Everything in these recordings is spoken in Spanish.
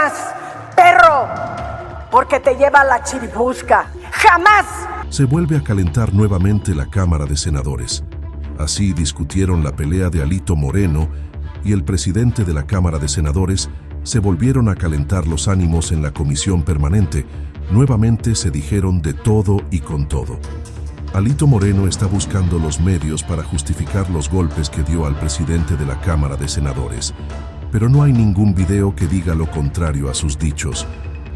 más, perro, porque te lleva la chiribusca. ¡Jamás! Se vuelve a calentar nuevamente la Cámara de Senadores. Así discutieron la pelea de Alito Moreno y el presidente de la Cámara de Senadores. Se volvieron a calentar los ánimos en la comisión permanente. Nuevamente se dijeron de todo y con todo. Alito Moreno está buscando los medios para justificar los golpes que dio al presidente de la Cámara de Senadores. Pero no hay ningún video que diga lo contrario a sus dichos.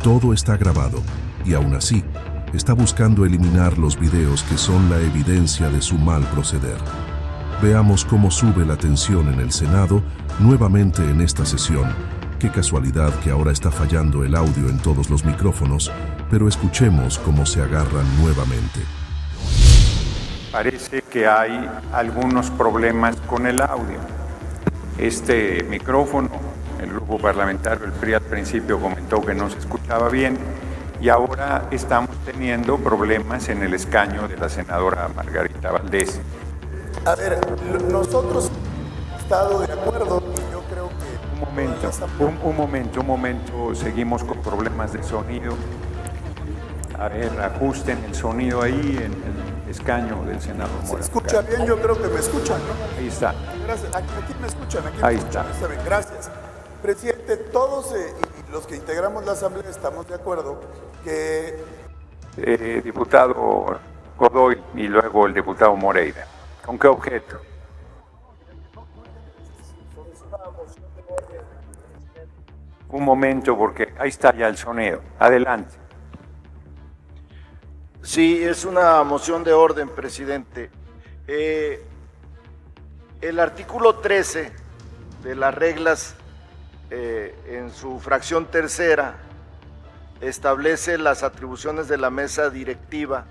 Todo está grabado y aún así está buscando eliminar los videos que son la evidencia de su mal proceder. Veamos cómo sube la tensión en el Senado nuevamente en esta sesión. Qué casualidad que ahora está fallando el audio en todos los micrófonos, pero escuchemos cómo se agarran nuevamente. Parece que hay algunos problemas con el audio. Este micrófono, el grupo parlamentario, el PRI al principio comentó que no se escuchaba bien y ahora estamos teniendo problemas en el escaño de la senadora Margarita Valdés. A ver, nosotros hemos estado de acuerdo y yo creo que... Un momento, seguimos con problemas de sonido. A ver, ajusten el sonido ahí en el escaño del senador Moreno. ¿Se escucha bien? Yo creo que me escuchan, ¿no? Ahí está. Gracias. Aquí me escuchan, Ahí está. Está bien, gracias. Presidente, todos y los que integramos la Asamblea estamos de acuerdo que... Diputado Godoy y luego el diputado Moreira. ¿Con qué objeto? Un momento, porque ahí está ya el sonido. Adelante. Sí, es una moción de orden, presidente. El artículo 13 de las reglas, en su fracción tercera, establece las atribuciones de la mesa directiva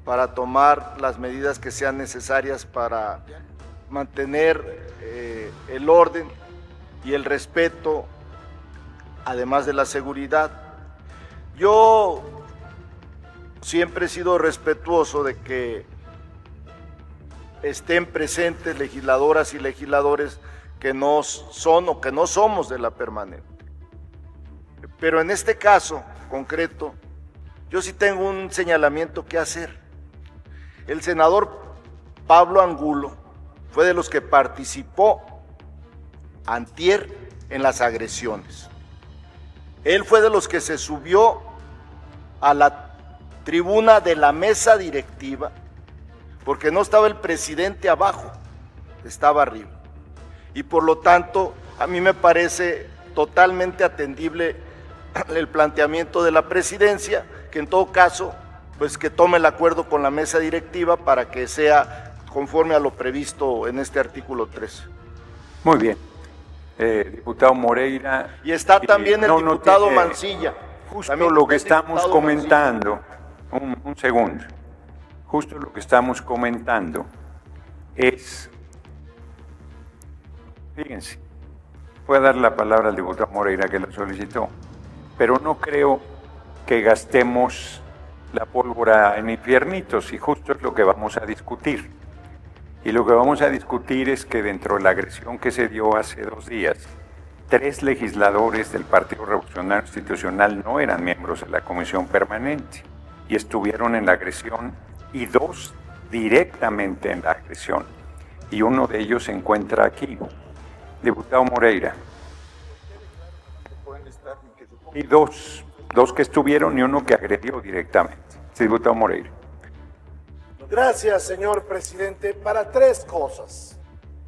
para tomar las medidas que sean necesarias para mantener el orden y el respeto, además de la seguridad. Yo siempre he sido respetuoso de que estén presentes legisladoras y legisladores que no son o que no somos de la permanente. Pero en este caso concreto, yo sí tengo un señalamiento que hacer. El senador Pablo Angulo fue de los que participó antier en las agresiones. Él fue de los que se subió a la tribuna de la mesa directiva, porque no estaba el presidente abajo, estaba arriba. Y por lo tanto, a mí me parece totalmente atendible el planteamiento de la presidencia, que en todo caso, pues que tome el acuerdo con la mesa directiva para que sea conforme a lo previsto en este artículo 13. Muy bien. Diputado Moreira. Y está también el diputado Mancilla. Justo lo que estamos comentando, un segundo, justo lo que estamos comentando es, fíjense, voy a dar la palabra al diputado Moreira que lo solicitó, pero no creo que gastemos la pólvora en infiernitos y justo es lo que vamos a discutir. Y lo que vamos a discutir es que dentro de la agresión que se dio hace 2 días, 3 legisladores del Partido Revolucionario Institucional no eran miembros de la Comisión Permanente y estuvieron en la agresión, y 2 directamente en la agresión. Y uno de ellos se encuentra aquí, diputado Moreira. Y dos que estuvieron y uno que agredió directamente. Diputado Moreira. Gracias, señor presidente, para 3 cosas.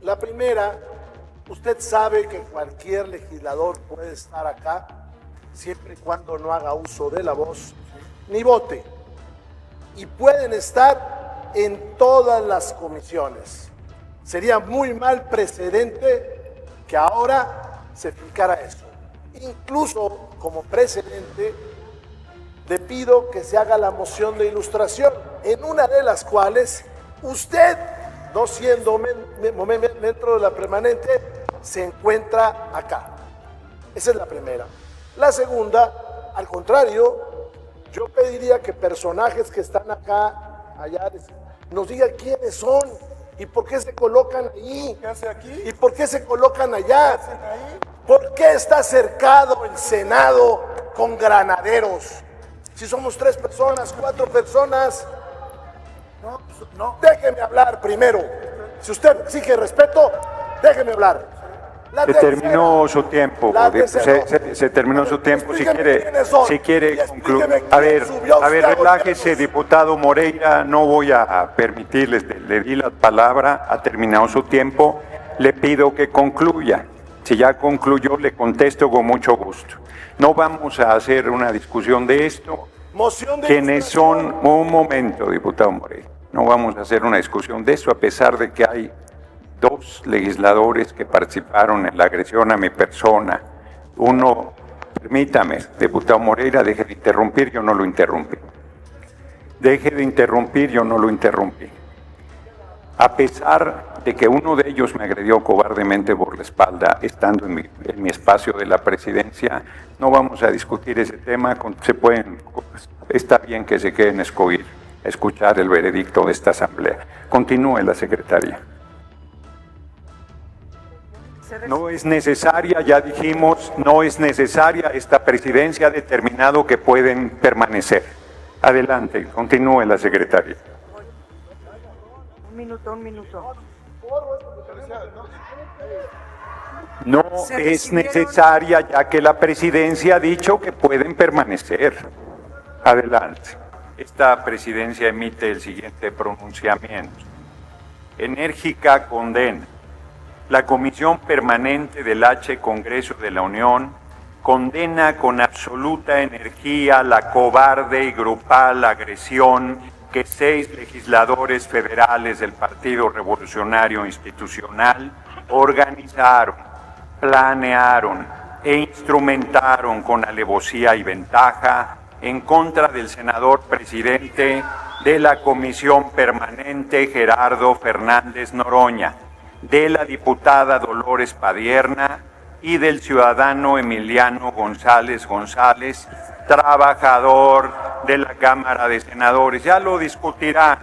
La primera, usted sabe que cualquier legislador puede estar acá siempre y cuando no haga uso de la voz ni vote. Y pueden estar en todas las comisiones. Sería muy mal precedente que ahora se ficara eso. Incluso como precedente, le pido que se haga la moción de ilustración, en una de las cuales usted, no siendo miembro de la permanente, se encuentra acá. Esa es la primera. La segunda, al contrario, yo pediría que personajes que están acá, allá, nos digan quiénes son y por qué se colocan ahí. ¿Qué hace aquí? ¿Y por qué se colocan allá? ¿Qué hacen ahí? ¿Por qué está cercado el Senado con granaderos? Si somos 3 personas, 4 personas. No, déjeme hablar primero. Si usted exige respeto, déjeme hablar. Se terminó su tiempo. Se terminó su tiempo. Si quiere concluir. A ver, relájese, diputado Moreira. No voy a permitirles. Le di la palabra. Ha terminado su tiempo. Le pido que concluya. Si ya concluyó, le contesto con mucho gusto. No vamos a hacer una discusión de esto. ¿Quiénes son? Un momento, diputado Moreira. No vamos a hacer una discusión de eso, a pesar de que hay 2 legisladores que participaron en la agresión a mi persona. Uno, permítame, diputado Moreira, deje de interrumpir, yo no lo interrumpí. Deje de interrumpir, yo no lo interrumpí. A pesar de que uno de ellos me agredió cobardemente por la espalda, estando en mi espacio de la presidencia, no vamos a discutir ese tema. Está bien que se queden a escuchar el veredicto de esta asamblea. Continúe la secretaria. No es necesaria, ya dijimos, no es necesaria. Esta presidencia ha determinado que pueden permanecer. Adelante, continúe la secretaria. Un minuto. No es necesaria, ya que la presidencia ha dicho que pueden permanecer. Adelante. Esta presidencia emite el siguiente pronunciamiento. Enérgica condena. La Comisión Permanente del H. Congreso de la Unión condena con absoluta energía la cobarde y grupal agresión que 6 legisladores federales del Partido Revolucionario Institucional organizaron, planearon e instrumentaron con alevosía y ventaja en contra del senador presidente de la Comisión Permanente Gerardo Fernández Noroña, de la diputada Dolores Padierna y del ciudadano Emiliano González, trabajador de la Cámara de Senadores. Ya lo discutirán.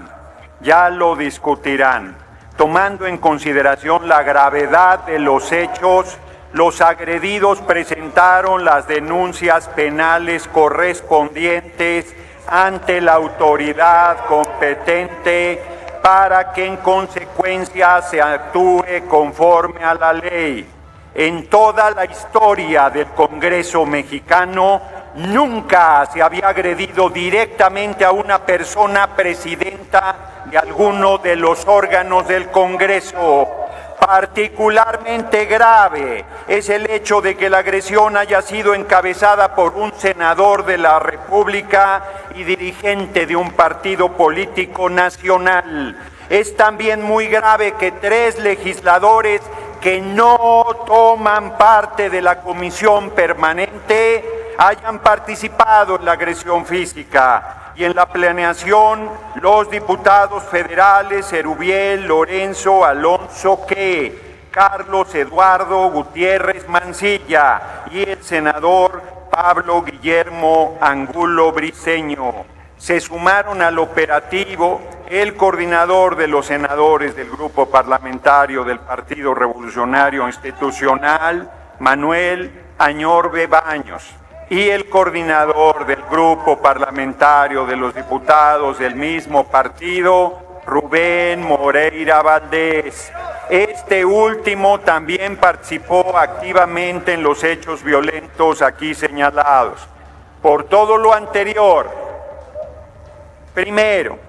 Tomando en consideración la gravedad de los hechos, los agredidos presentaron las denuncias penales correspondientes ante la autoridad competente para que en consecuencia se actúe conforme a la ley. En toda la historia del Congreso mexicano, nunca se había agredido directamente a una persona presidenta de alguno de los órganos del Congreso. Particularmente grave es el hecho de que la agresión haya sido encabezada por un senador de la República y dirigente de un partido político nacional. Es también muy grave que 3 legisladores que no toman parte de la comisión permanente hayan participado en la agresión física. Y en la planeación, los diputados federales Erubiel Lorenzo Alonso Que, Carlos Eduardo Gutiérrez Mancilla y el senador Pablo Guillermo Angulo Briceño. Se sumaron al operativo el coordinador de los senadores del grupo parlamentario del Partido Revolucionario Institucional, Manuel Añorbe Baños, y el coordinador del grupo parlamentario de los diputados del mismo partido, Rubén Moreira Valdés. Este último también participó activamente en los hechos violentos aquí señalados. Por todo lo anterior, primero,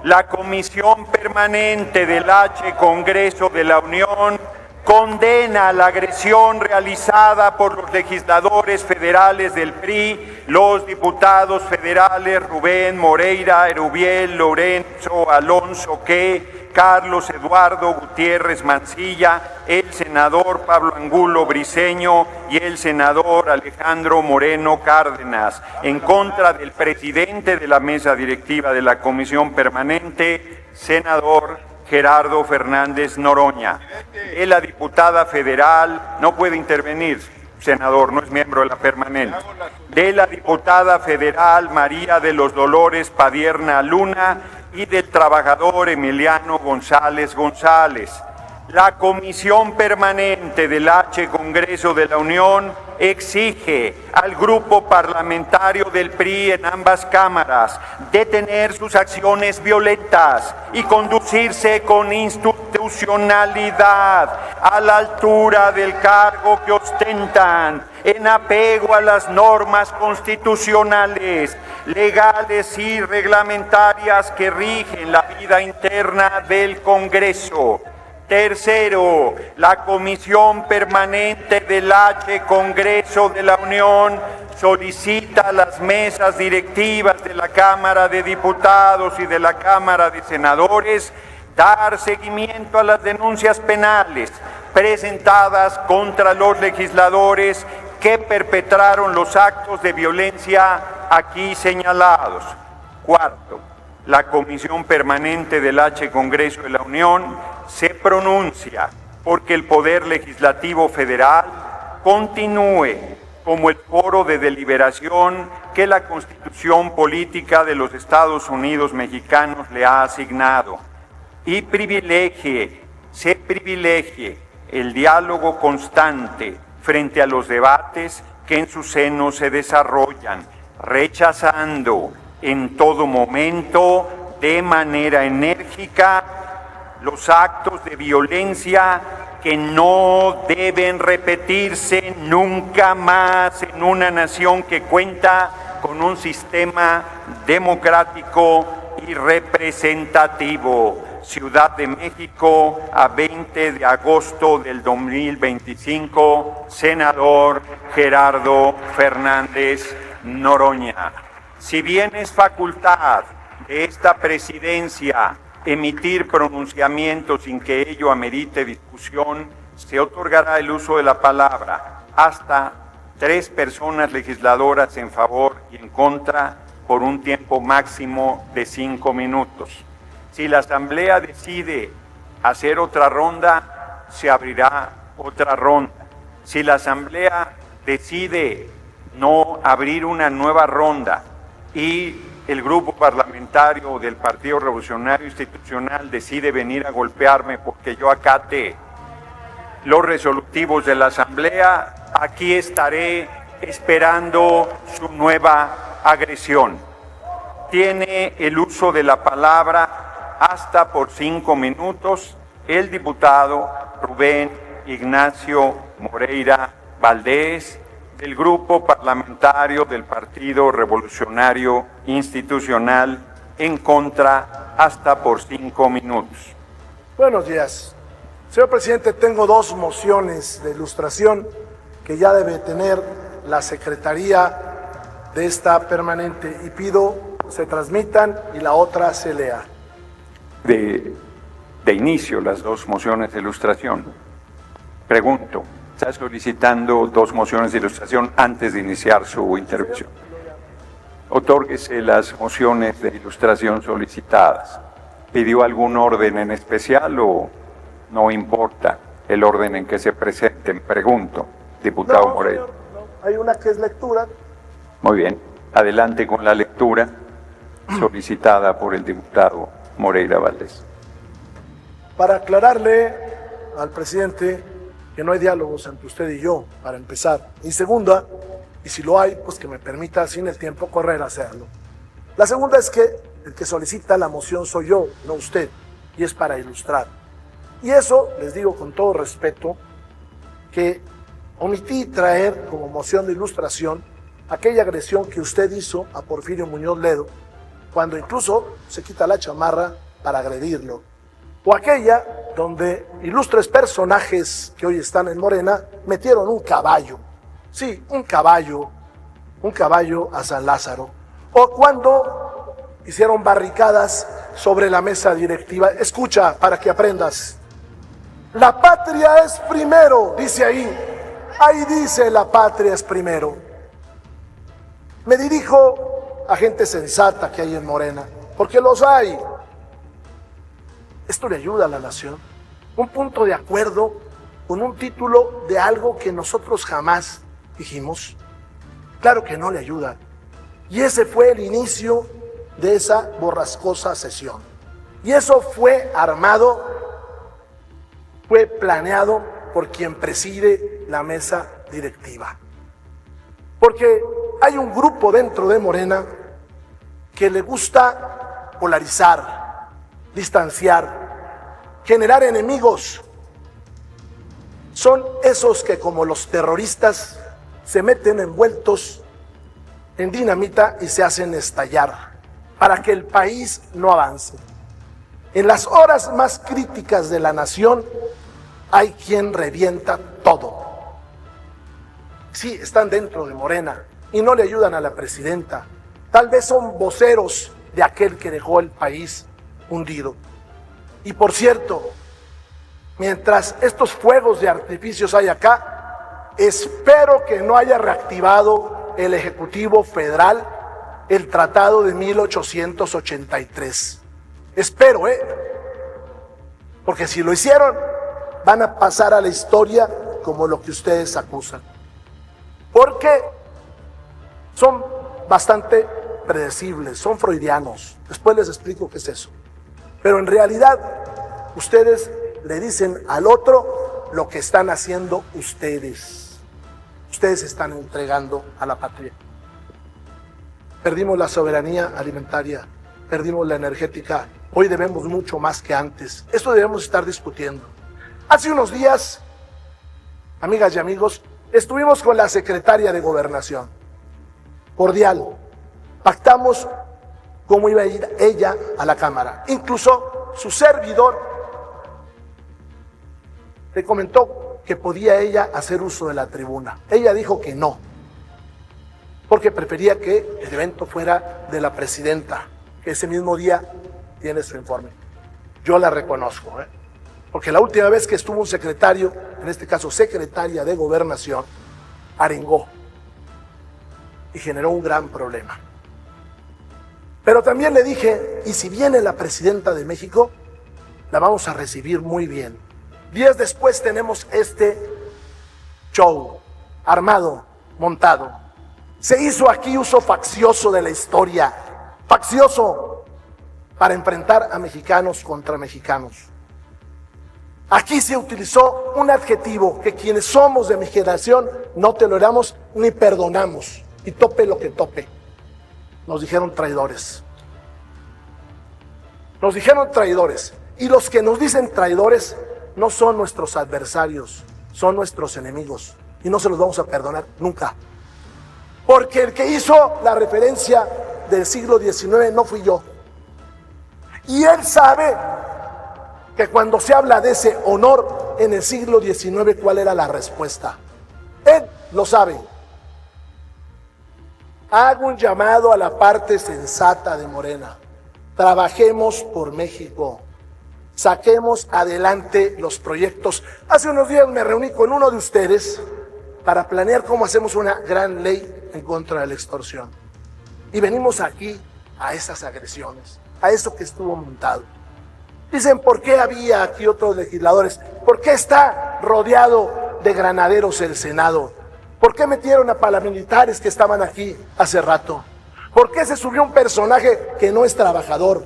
la Comisión Permanente del H. Congreso de la Unión condena la agresión realizada por los legisladores federales del PRI, los diputados federales Rubén Moreira Erubiel Lorenzo Alonso Que, Carlos Eduardo Gutiérrez Mancilla, el senador Pablo Angulo Briceño y el senador Alejandro Moreno Cárdenas, en contra del presidente de la mesa directiva de la Comisión Permanente, senador Gerardo Fernández Noroña. La diputada federal no puede intervenir, senador, no es miembro de la permanente. De la diputada federal María de los Dolores Padierna Luna y del trabajador Emiliano González. La Comisión Permanente del H Congreso de la Unión exige al grupo parlamentario del PRI en ambas cámaras detener sus acciones violentas y conducirse con institucionalidad a la altura del cargo que ostentan, en apego a las normas constitucionales, legales y reglamentarias que rigen la vida interna del Congreso. Tercero, la Comisión Permanente del H Congreso de la Unión solicita a las mesas directivas de la Cámara de Diputados y de la Cámara de Senadores dar seguimiento a las denuncias penales presentadas contra los legisladores que perpetraron los actos de violencia aquí señalados. Cuarto, la Comisión Permanente del H Congreso de la Unión se pronuncia porque el Poder Legislativo Federal continúe como el foro de deliberación que la Constitución Política de los Estados Unidos Mexicanos le ha asignado y se privilegie el diálogo constante frente a los debates que en su seno se desarrollan, rechazando en todo momento de manera enérgica los actos de violencia que no deben repetirse nunca más en una nación que cuenta con un sistema democrático y representativo. Ciudad de México, a 20 de agosto del 2025, senador Gerardo Fernández Noroña. Si bien es facultad de esta presidencia emitir pronunciamientos sin que ello amerite discusión, se otorgará el uso de la palabra hasta 3 personas legisladoras en favor y en contra por un tiempo máximo de 5 minutos. Si la Asamblea decide hacer otra ronda, se abrirá otra ronda. Si la Asamblea decide no abrir una nueva ronda y el grupo parlamentario del Partido Revolucionario Institucional decide venir a golpearme porque yo acate los resolutivos de la Asamblea, aquí estaré esperando su nueva agresión. Tiene el uso de la palabra hasta por 5 minutos el diputado Rubén Ignacio Moreira Valdés, del Grupo Parlamentario del Partido Revolucionario Institucional, en contra hasta por 5 minutos. Buenos días. Señor presidente, tengo 2 mociones de ilustración que ya debe tener la Secretaría de esta permanente y pido se transmitan y la otra se lea. De inicio, las 2 mociones de ilustración. Pregunto, ¿está solicitando 2 mociones de ilustración antes de iniciar su intervención? Otórguese las mociones de ilustración solicitadas. ¿Pidió algún orden en especial o no importa el orden en que se presenten? Pregunto, diputado Moreira. No, hay una que es lectura. Muy bien, adelante con la lectura solicitada por el diputado Moreira Valdés. Para aclararle al presidente que no hay diálogos entre usted y yo, para empezar. Y segunda, y si lo hay, pues que me permita sin el tiempo correr a hacerlo. La segunda es que el que solicita la moción soy yo, no usted, y es para ilustrar. Y eso, les digo con todo respeto, que omití traer como moción de ilustración aquella agresión que usted hizo a Porfirio Muñoz Ledo, cuando incluso se quita la chamarra para agredirlo. O aquella donde ilustres personajes que hoy están en Morena metieron un caballo. Sí, un caballo a San Lázaro. O cuando hicieron barricadas sobre la mesa directiva. Escucha para que aprendas. La patria es primero, dice ahí. Ahí dice la patria es primero. Me dirijo a gente sensata que hay en Morena, porque los hay. Esto le ayuda a la nación. Un punto de acuerdo con un título de algo que nosotros jamás dijimos. Claro que no le ayuda. Y ese fue el inicio de esa borrascosa sesión. Y eso fue armado fue planeado por quien preside la mesa directiva. Porque hay un grupo dentro de Morena que le gusta polarizar, distanciar, generar enemigos. Son esos que, como los terroristas, se meten envueltos en dinamita y se hacen estallar para que el país no avance. En las horas más críticas de la nación hay quien revienta todo. Sí, están dentro de Morena y no le ayudan a la presidenta. Tal vez son voceros de aquel que dejó el país hundido. Y por cierto, mientras estos fuegos de artificios hay acá, espero que no haya reactivado el Ejecutivo Federal el Tratado de 1883. Espero, porque si lo hicieron, van a pasar a la historia como lo que ustedes acusan. Porque son bastante predecibles, son freudianos. Después les explico qué es eso. Pero en realidad, ustedes le dicen al otro lo que están haciendo ustedes. Ustedes están entregando a la patria. Perdimos la soberanía alimentaria, perdimos la energética. Hoy debemos mucho más que antes. Esto debemos estar discutiendo. Hace unos días, amigas y amigos, estuvimos con la secretaria de Gobernación. Cordial. Pactamos cómo iba a ir ella a la Cámara. Incluso su servidor le comentó que podía ella hacer uso de la tribuna. Ella dijo que no, porque prefería que el evento fuera de la presidenta, que ese mismo día tiene su informe. Yo la reconozco, porque la última vez que estuvo un secretario, en este caso secretaria de Gobernación, arengó y generó un gran problema. Pero también le dije, y si viene la presidenta de México, la vamos a recibir muy bien. Días después tenemos este show armado, montado. Se hizo aquí uso faccioso de la historia, faccioso, para enfrentar a mexicanos contra mexicanos. Aquí se utilizó un adjetivo que quienes somos de mi generación no toleramos ni perdonamos, y tope lo que tope. Nos dijeron traidores. Nos dijeron traidores. Y los que nos dicen traidores no son nuestros adversarios, son nuestros enemigos. Y no se los vamos a perdonar nunca. Porque el que hizo la referencia del siglo XIX no fui yo. Y él sabe que cuando se habla de ese honor en el siglo XIX, ¿cuál era la respuesta? Él lo sabe. Hago un llamado a la parte sensata de Morena. Trabajemos por México. Saquemos adelante los proyectos. Hace unos días me reuní con uno de ustedes para planear cómo hacemos una gran ley en contra de la extorsión. Y venimos aquí a esas agresiones, a eso que estuvo montado. Dicen, ¿por qué había aquí otros legisladores? ¿Por qué está rodeado de granaderos el Senado? ¿Por qué metieron a paramilitares que estaban aquí hace rato? ¿Por qué se subió un personaje que no es trabajador?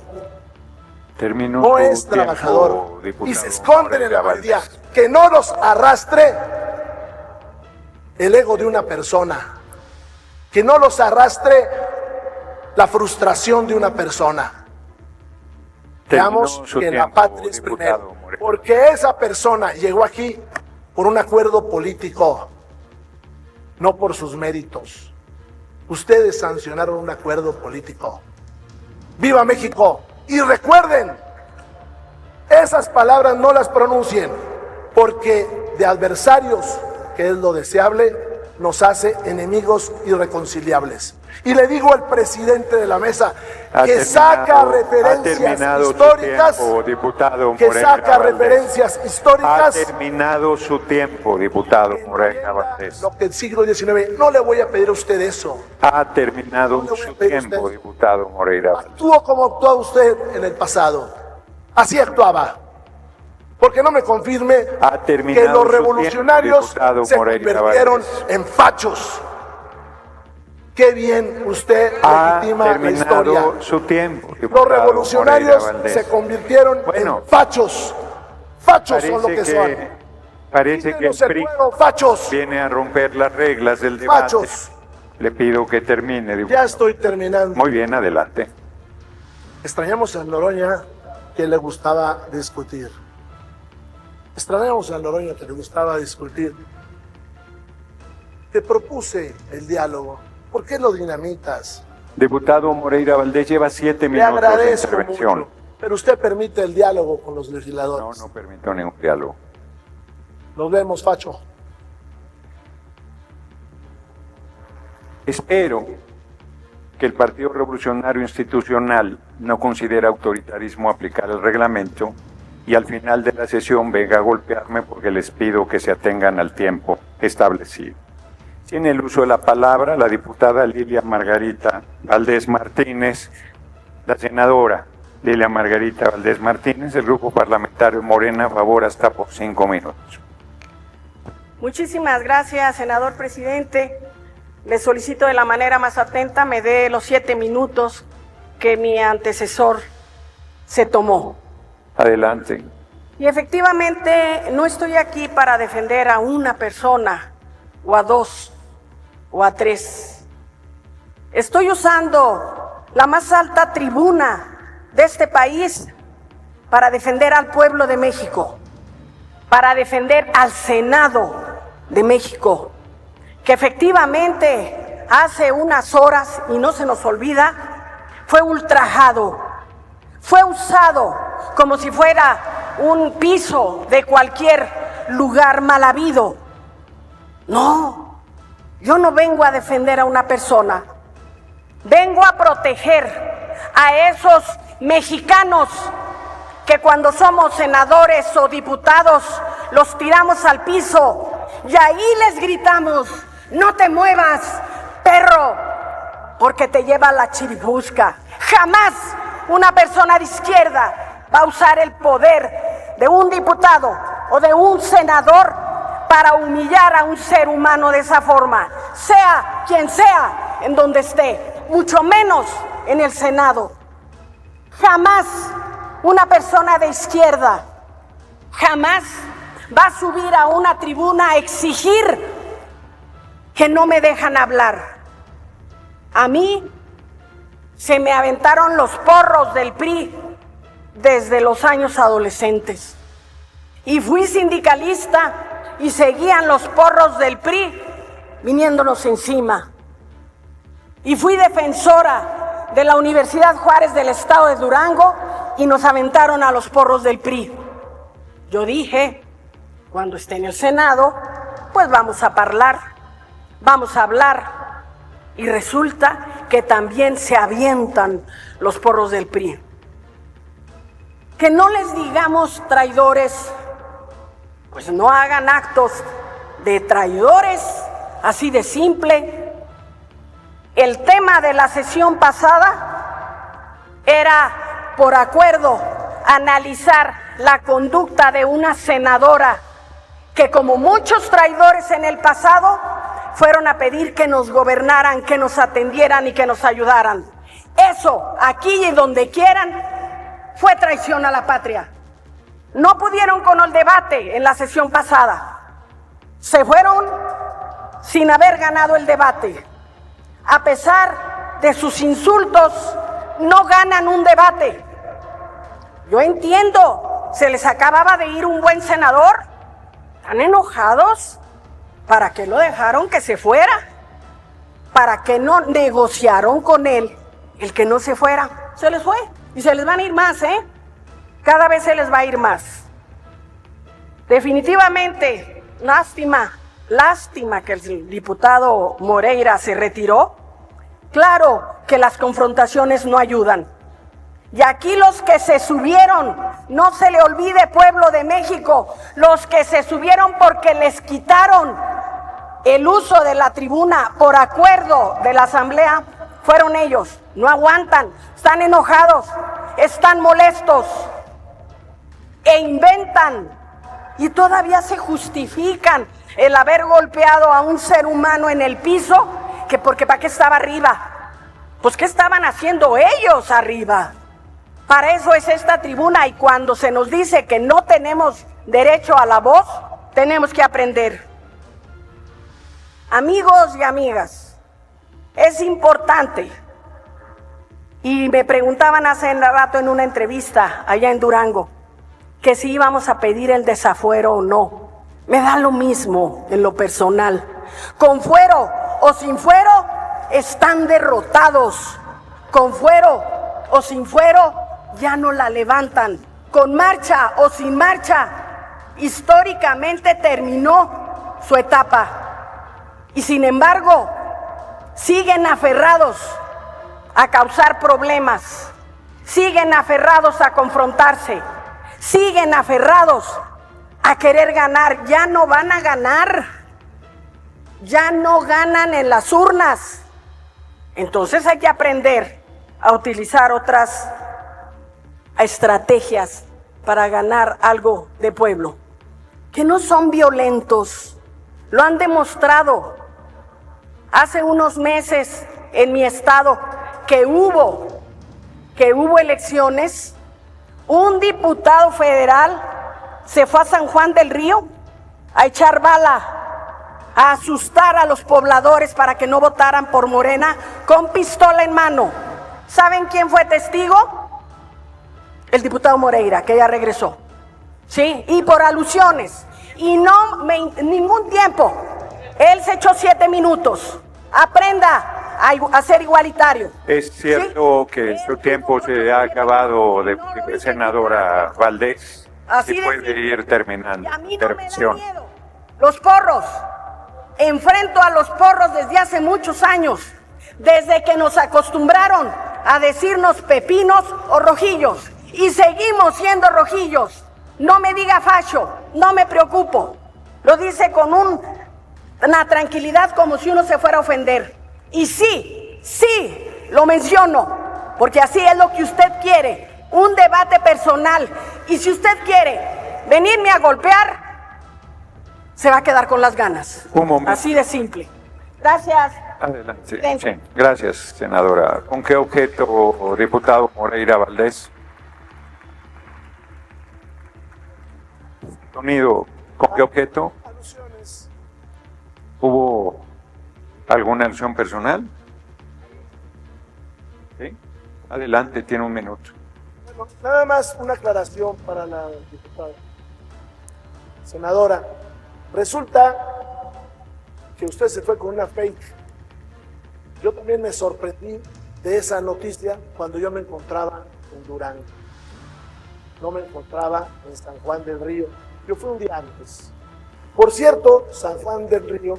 No es trabajador. Y se esconden en la alcaldía. Que no los arrastre el ego de una persona. Que no los arrastre la frustración de una persona. Veamos que la patria es primero. Porque esa persona llegó aquí por un acuerdo político, no por sus méritos. Ustedes sancionaron un acuerdo político. ¡Viva México! Y recuerden, esas palabras no las pronuncien, porque de adversarios, que es lo deseable, nos hace enemigos irreconciliables. Y le digo al presidente de la mesa que saca referencias históricas, que saca referencias históricas. Ha terminado su tiempo, diputado Moreira Valdés. Lo que el siglo XIX, no le voy a pedir a usted eso. Ha terminado su tiempo, diputado Moreira Valdés. Actúo como actuaba usted en el pasado. Así actuaba. Porque no me confirme que los revolucionarios se convirtieron en fachos. Qué bien usted legitima la historia. Su tiempo, los revolucionarios se convirtieron en fachos. Fachos son lo que son. Parece que el Quítenos el PRI fuero, fachos. viene a romper las reglas del debate. Fachos. Le pido que termine, diputado. Ya estoy terminando. Muy bien, adelante. Extrañamos a Noroña, que le gustaba discutir. Extrañamos a Noroña, que le gustaba discutir. Te propuse el diálogo. ¿Por qué lo dinamitas? Diputado Moreira Valdés lleva 7 Le minutos de agradezco intervención. mucho, pero usted permite el diálogo con los legisladores. No permito ningún diálogo. Nos vemos, facho. Espero que el Partido Revolucionario Institucional no considere autoritarismo aplicar el reglamento y al final de la sesión venga a golpearme porque les pido que se atengan al tiempo establecido. Tiene el uso de la palabra la diputada Lilia Margarita Valdés Martínez, la senadora Lilia Margarita Valdés Martínez, del Grupo Parlamentario Morena, a favor hasta por 5 minutos. Muchísimas gracias, senador presidente. Le solicito de la manera más atenta me dé los 7 minutos que mi antecesor se tomó. Adelante. Y efectivamente no estoy aquí para defender a una persona o a 2 o a 3. Estoy usando la más alta tribuna de este país para defender al pueblo de México, para defender al Senado de México, que efectivamente hace unas horas, y no se nos olvida, fue ultrajado, fue usado como si fuera un piso de cualquier lugar mal habido. No, yo no vengo a defender a una persona, vengo a proteger a esos mexicanos que cuando somos senadores o diputados los tiramos al piso y ahí les gritamos: no te muevas, perro, porque te lleva la chiribusca. Jamás una persona de izquierda va a usar el poder de un diputado o de un senador para humillar a un ser humano de esa forma, sea quien sea, en donde esté, mucho menos en el Senado. Jamás una persona de izquierda, jamás va a subir a una tribuna a exigir que no me dejan hablar. A mí se me aventaron los porros del PRI desde los años adolescentes. Y fui sindicalista y seguían los porros del PRI viniéndonos encima. Y fui defensora de la Universidad Juárez del Estado de Durango y nos aventaron a los porros del PRI. Yo dije, cuando esté en el Senado, pues vamos a hablar. Y resulta que también se avientan los porros del PRI. Que no les digamos traidores, pues no hagan actos de traidores, así de simple. El tema de la sesión pasada era, por acuerdo, analizar la conducta de una senadora que, como muchos traidores en el pasado, fueron a pedir que nos gobernaran, que nos atendieran y que nos ayudaran. Eso, aquí y donde quieran, fue traición a la patria. No pudieron con el debate en la sesión pasada. Se fueron sin haber ganado el debate. A pesar de sus insultos, no ganan un debate. Yo entiendo, se les acababa de ir un buen senador. ¿Están enojados? ¿Para qué lo dejaron que se fuera? ¿Para qué no negociaron con él el que no se fuera? Se les fue y se les van a ir más, ¿eh? Cada vez se les va a ir más. Definitivamente, lástima que el diputado Moreira se retiró. Claro que las confrontaciones no ayudan. Y aquí los que se subieron, no se le olvide, pueblo de México, los que se subieron porque les quitaron el uso de la tribuna por acuerdo de la asamblea, fueron ellos. No aguantan, están enojados, están molestos e inventan y todavía se justifican el haber golpeado a un ser humano en el piso, que porque ¿para qué estaba arriba? Pues ¿qué estaban haciendo ellos arriba? Para eso es esta tribuna, y cuando se nos dice que no tenemos derecho a la voz, tenemos que aprender. Amigos y amigas, es importante, y me preguntaban hace rato en una entrevista allá en Durango, que si íbamos a pedir el desafuero o no. Me da lo mismo en lo personal. Con fuero o sin fuero, están derrotados. Con fuero o sin fuero, ya no la levantan. Con marcha o sin marcha, históricamente terminó su etapa. Y sin embargo, siguen aferrados a causar problemas, siguen aferrados a confrontarse, siguen aferrados a querer ganar. Ya no van a ganar, ya no ganan en las urnas. Entonces hay que aprender a utilizar otras estrategias para ganar algo de pueblo, que no son violentos, lo han demostrado. Hace unos meses en mi estado que hubo elecciones, un diputado federal se fue a San Juan del Río a echar bala, a asustar a los pobladores para que no votaran por Morena con pistola en mano. ¿Saben quién fue testigo? El diputado Moreira, que ya regresó. Sí, y por alusiones. Y ningún tiempo. Él se echó 7 minutos. Aprenda a ser igualitario. Es cierto, ¿sí?, que su tiempo se ha acabado, de senadora Valdés. Así si puede ir terminando. Y a mí no me da miedo. Los porros. Enfrento a los porros desde hace muchos años. Desde que nos acostumbraron a decirnos pepinos o rojillos. Y seguimos siendo rojillos. No me diga facho, no me preocupo. Lo dice con una tranquilidad como si uno se fuera a ofender. Y sí, lo menciono, porque así es lo que usted quiere, un debate personal. Y si usted quiere venirme a golpear, se va a quedar con las ganas. Un momento. Así de simple. Gracias. Adelante. Sí, gracias, senadora. ¿Con qué objeto, diputado Moreira Valdés? Sonido, ¿con qué objeto? Alusiones. ¿Hubo alguna alusión personal? ¿Sí? Adelante, tiene un minuto. Bueno, nada más una aclaración para la diputada. Senadora, resulta que usted se fue con una fake. Yo también me sorprendí de esa noticia cuando yo me encontraba en Durango. No me encontraba en San Juan del Río. Yo fui un día antes. Por cierto, San Juan del Río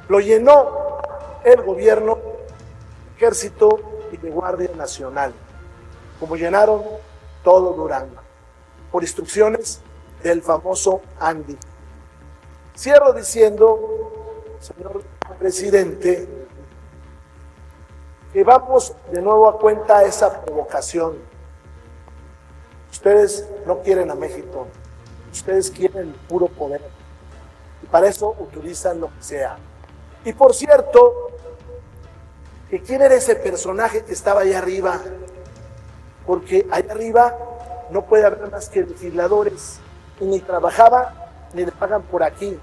lo llenó el gobierno, ejército y de Guardia Nacional, como llenaron todo Durango, por instrucciones del famoso Andy. Cierro diciendo, señor presidente, que vamos de nuevo a cuenta esa provocación. Ustedes no quieren a México, ustedes quieren el puro poder, y para eso utilizan lo que sea. Y por cierto, que quién era ese personaje que estaba allá arriba, porque allá arriba no puede haber más que legisladores, y ni trabajaba ni le pagan por aquí.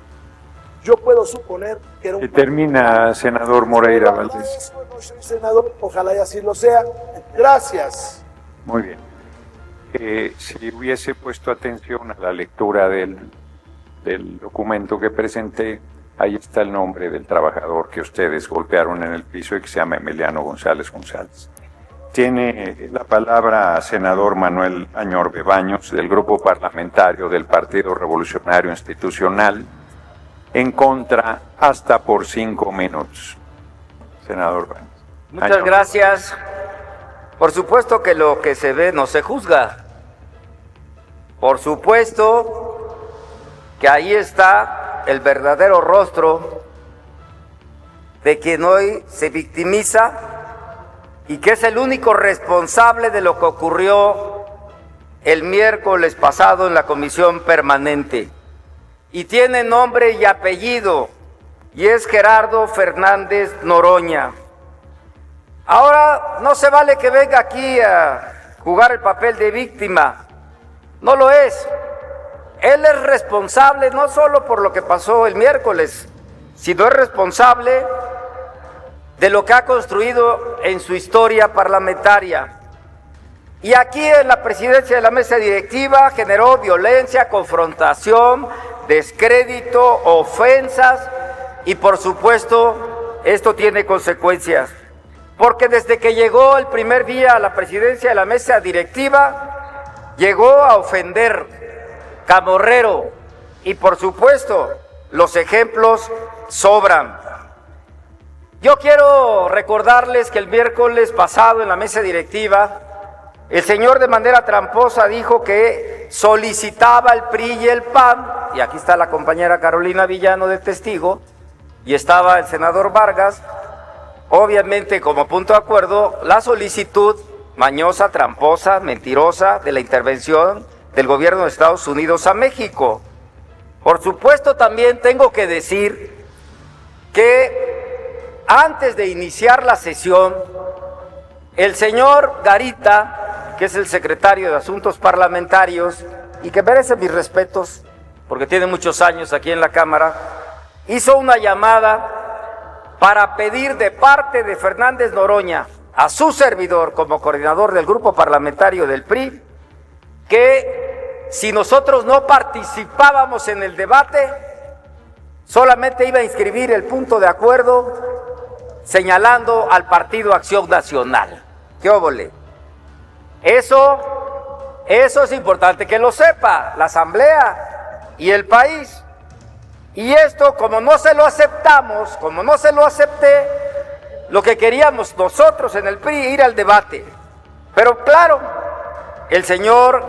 Yo puedo suponer que era un... Y termina, senador Moreira Valdés. No soy senador, ojalá y así lo sea. Gracias. Muy bien. Si hubiese puesto atención a la lectura del documento que presenté, ahí está el nombre del trabajador que ustedes golpearon en el piso y que se llama Emiliano González González. Tiene la palabra senador Manuel Añorbe Baños, del Grupo Parlamentario del Partido Revolucionario Institucional, en contra hasta por 5 minutos. Senador Baños. Muchas gracias. Por supuesto que lo que se ve no se juzga. Por supuesto que ahí está el verdadero rostro de quien hoy se victimiza y que es el único responsable de lo que ocurrió el miércoles pasado en la comisión permanente. Y tiene nombre y apellido, y es Gerardo Fernández Noroña. Ahora no se vale que venga aquí a jugar el papel de víctima, no lo es. Él es responsable no solo por lo que pasó el miércoles, sino es responsable de lo que ha construido en su historia parlamentaria. Y aquí en la presidencia de la mesa directiva generó violencia, confrontación, descrédito, ofensas y por supuesto esto tiene consecuencias. Porque desde que llegó el primer día a la presidencia de la mesa directiva, llegó a ofender, camorrero, y por supuesto los ejemplos sobran. Yo quiero recordarles que el miércoles pasado en la mesa directiva, el señor de manera tramposa dijo que solicitaba el PRI y el PAN, y aquí está la compañera Carolina Villano de testigo, y estaba el senador Vargas, obviamente como punto de acuerdo, la solicitud mañosa, tramposa, mentirosa de la intervención del gobierno de Estados Unidos a México. Por supuesto también tengo que decir que antes de iniciar la sesión, el señor Garita, que es el secretario de Asuntos Parlamentarios y que merece mis respetos porque tiene muchos años aquí en la Cámara, hizo una llamada para pedir de parte de Fernández Noroña a su servidor como coordinador del grupo parlamentario del PRI que si nosotros no participábamos en el debate, solamente iba a inscribir el punto de acuerdo señalando al Partido Acción Nacional. ¿Qué óvole? Eso es importante que lo sepa la Asamblea y el país. Y esto, como no se lo aceptamos, como no se lo acepté, lo que queríamos nosotros en el PRI, ir al debate. Pero claro, el señor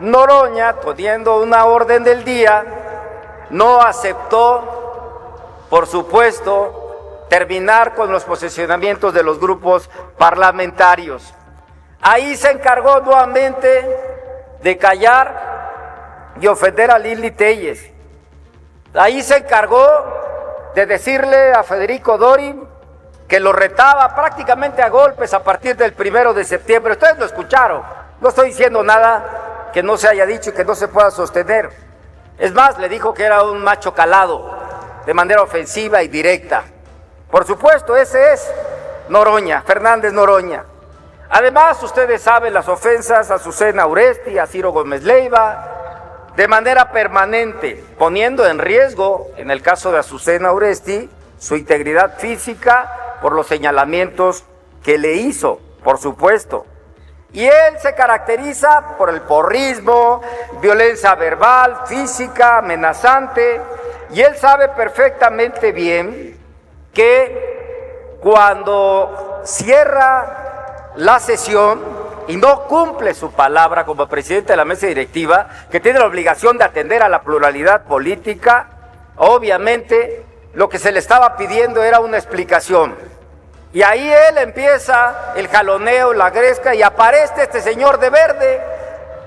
Noroña, poniendo una orden del día, no aceptó, por supuesto, terminar con los posicionamientos de los grupos parlamentarios. Ahí se encargó nuevamente de callar y ofender a Lili Téllez. Ahí se encargó de decirle a Federico Dorin que lo retaba prácticamente a golpes a partir del 1 de septiembre. Ustedes lo escucharon. No estoy diciendo nada que no se haya dicho y que no se pueda sostener. Es más, le dijo que era un macho calado, de manera ofensiva y directa. Por supuesto, ese es Noroña, Fernández Noroña. Además, ustedes saben las ofensas a Azucena Uresti, a Ciro Gómez Leiva, de manera permanente, poniendo en riesgo, en el caso de Azucena Uresti, su integridad física por los señalamientos que le hizo, por supuesto. Y él se caracteriza por el porrismo, violencia verbal, física, amenazante, y él sabe perfectamente bien que cuando cierra la sesión y no cumple su palabra como presidente de la mesa directiva, que tiene la obligación de atender a la pluralidad política, obviamente lo que se le estaba pidiendo era una explicación. Y ahí él empieza el jaloneo, la gresca, y aparece este señor de verde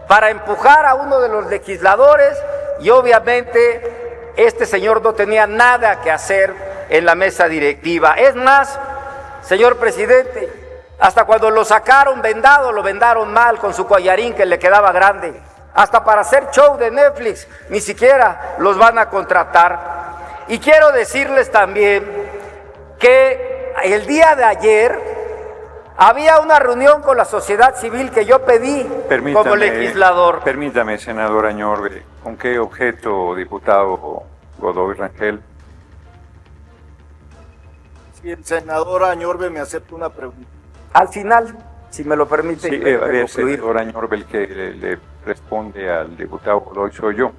para empujar a uno de los legisladores, y obviamente este señor no tenía nada que hacer en la mesa directiva. Es más, señor presidente, hasta cuando lo sacaron vendado, lo vendaron mal con su collarín que le quedaba grande. Hasta para hacer show de Netflix, ni siquiera los van a contratar. Y quiero decirles también que el día de ayer había una reunión con la sociedad civil que yo pedí como legislador. Permítame, senador Añorbe, ¿con qué objeto, diputado Godoy Rangel? Si el senador Añorbe me acepta una pregunta. Al final, si me lo permite. Sí, el senador Añorbe el que le responde al diputado Godoy soy yo.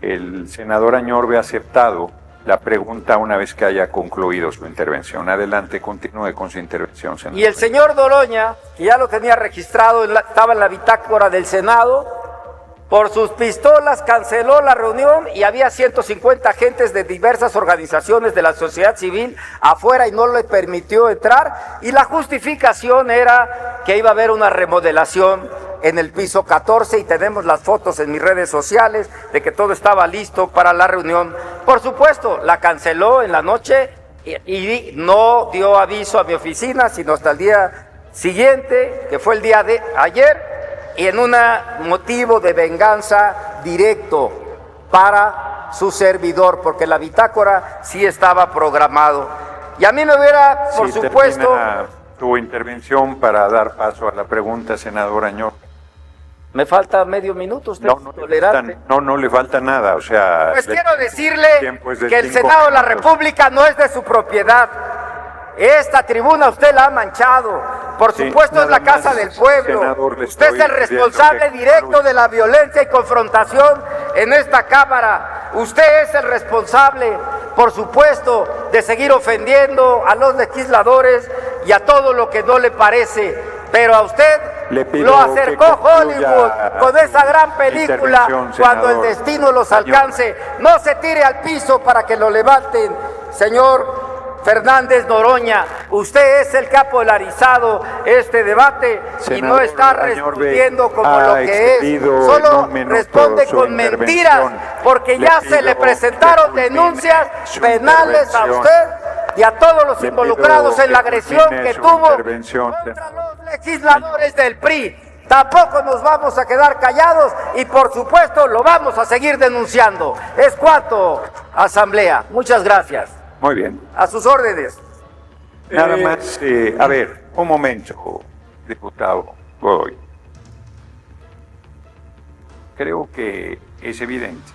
El senador Añorbe ha aceptado la pregunta una vez que haya concluido su intervención. Adelante, continúe con su intervención, senador. Y el señor Noroña, que ya lo tenía registrado, estaba en la bitácora del Senado, por sus pistolas canceló la reunión y había 150 agentes de diversas organizaciones de la sociedad civil afuera y no le permitió entrar, y la justificación era que iba a haber una remodelación en el piso 14 y tenemos las fotos en mis redes sociales de que todo estaba listo para la reunión. Por supuesto, la canceló en la noche y no dio aviso a mi oficina, sino hasta el día siguiente, que fue el día de ayer, y en un motivo de venganza directo para su servidor, porque la bitácora sí estaba programado. Y a mí me hubiera, por Sí, supuesto... termina tu intervención para dar paso a la pregunta, senador Añor. Me falta medio minuto, usted No, es no, tolerante. no le falta nada, o sea... Pues le- quiero decirle tiempo es de que el 5 Senado de la minutos. República no es de su propiedad. Esta tribuna usted la ha manchado. Por Sí, supuesto es nada la casa más, del pueblo. senador, le Usted es estoy el responsable pidiendo que directo concluya. de la violencia y confrontación en esta Cámara. Usted es el responsable, por supuesto, de seguir ofendiendo a los legisladores y a todo lo que no le parece. Pero a usted Le pido lo acercó que concluya Hollywood con esa gran película intervención, Cuando el senador. destino los Añor. alcance. No se tire al piso para que lo levanten, señor Fernández Noroña. Usted es el que ha polarizado este debate y no Senador está Añor, respondiendo como ha lo que es. excedido en Solo un minuto responde su con mentiras, intervención. porque Le ya se pido le que presentaron culmine denuncias su penales a intervención. usted y a todos los Le involucrados pido en la que agresión culmine que su tuvo intervención, contra senador. los legisladores del PRI. Tampoco nos vamos a quedar callados y por supuesto lo vamos a seguir denunciando. Es cuanto, Asamblea. Muchas gracias. Muy bien. A sus órdenes. Nada más, a ver, un momento, diputado Godoy. Creo que es evidente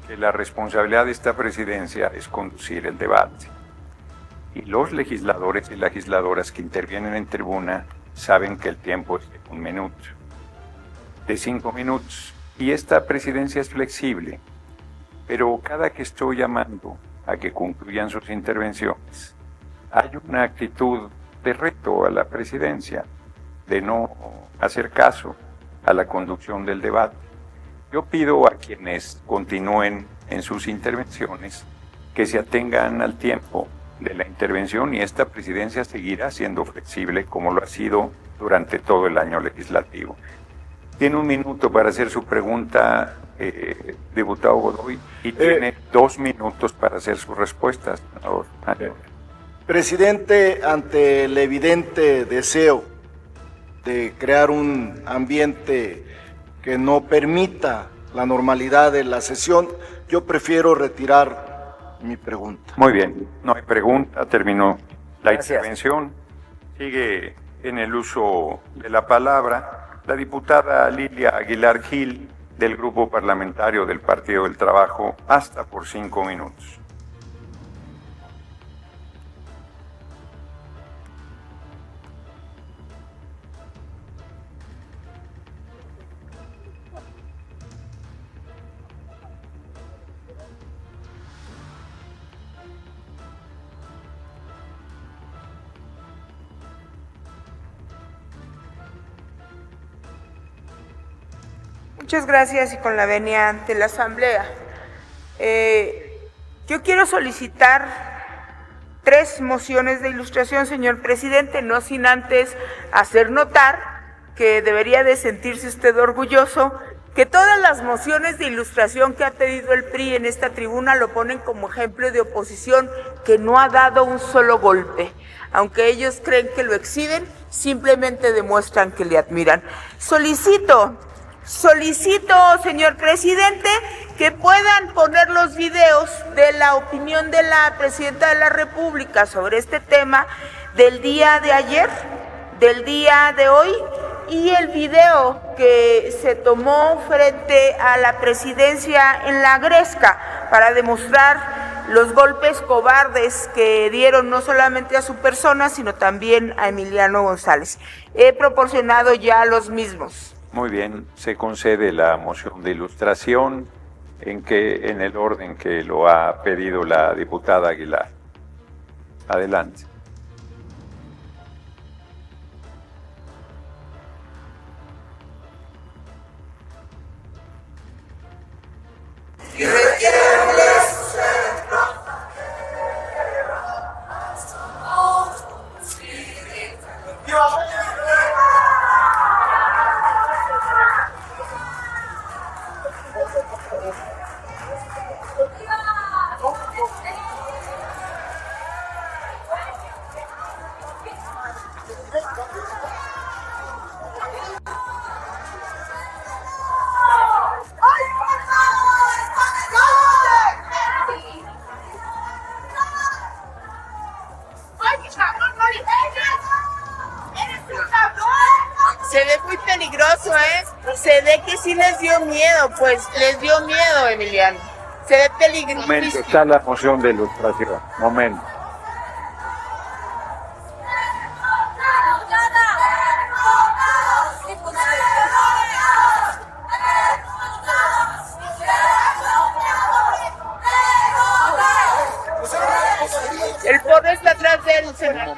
que la responsabilidad de esta presidencia es conducir el debate. Y los legisladores y legisladoras que intervienen en tribuna saben que el tiempo es de 1 minuto, de 5 minutos. Y esta presidencia es flexible, pero cada que estoy llamando a que concluyan sus intervenciones, hay una actitud de reto a la presidencia, de no hacer caso a la conducción del debate. Yo pido a quienes continúen en sus intervenciones que se atengan al tiempo de la intervención y esta presidencia seguirá siendo flexible como lo ha sido durante todo el año legislativo. Tiene 1 minuto para hacer su pregunta, diputado Godoy, y tiene 2 minutos para hacer su respuesta, senador. Presidente, ante el evidente deseo de crear un ambiente que no permita la normalidad de la sesión, yo prefiero retirar mi pregunta. Muy bien, no hay pregunta, terminó la Gracias. intervención. Sigue en el uso de la palabra la diputada Lilia Aguilar Gil, del Grupo Parlamentario del Partido del Trabajo, hasta por 5 minutos. Muchas gracias y con la venia ante la Asamblea. Yo quiero solicitar 3 mociones de ilustración, señor presidente, no sin antes hacer notar que debería de sentirse usted orgulloso que todas las mociones de ilustración que ha pedido el PRI en esta tribuna lo ponen como ejemplo de oposición que no ha dado un solo golpe. Aunque ellos creen que lo exhiben, simplemente demuestran que le admiran. Solicito, señor presidente, que puedan poner los videos de la opinión de la presidenta de la República sobre este tema del día de ayer, del día de hoy, y el video que se tomó frente a la presidencia en la Gresca para demostrar los golpes cobardes que dieron no solamente a su persona, sino también a Emiliano González. He proporcionado ya los mismos. Muy bien, se concede la moción de ilustración en el orden que lo ha pedido la diputada Aguilar. Adelante. se ve que sí les dio miedo, pues les dio miedo, Emiliano. Se ve Momento, peligroso. está la moción de ilustración. Momento. El porro está atrás de él, senador.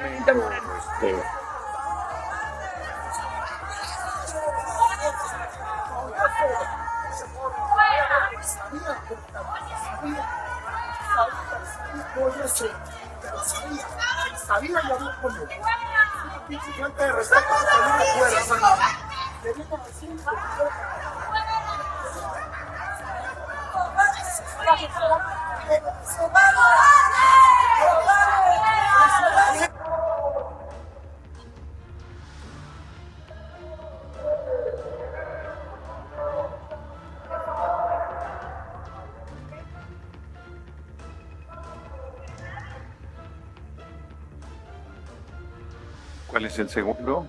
¿Cuál es el segundo?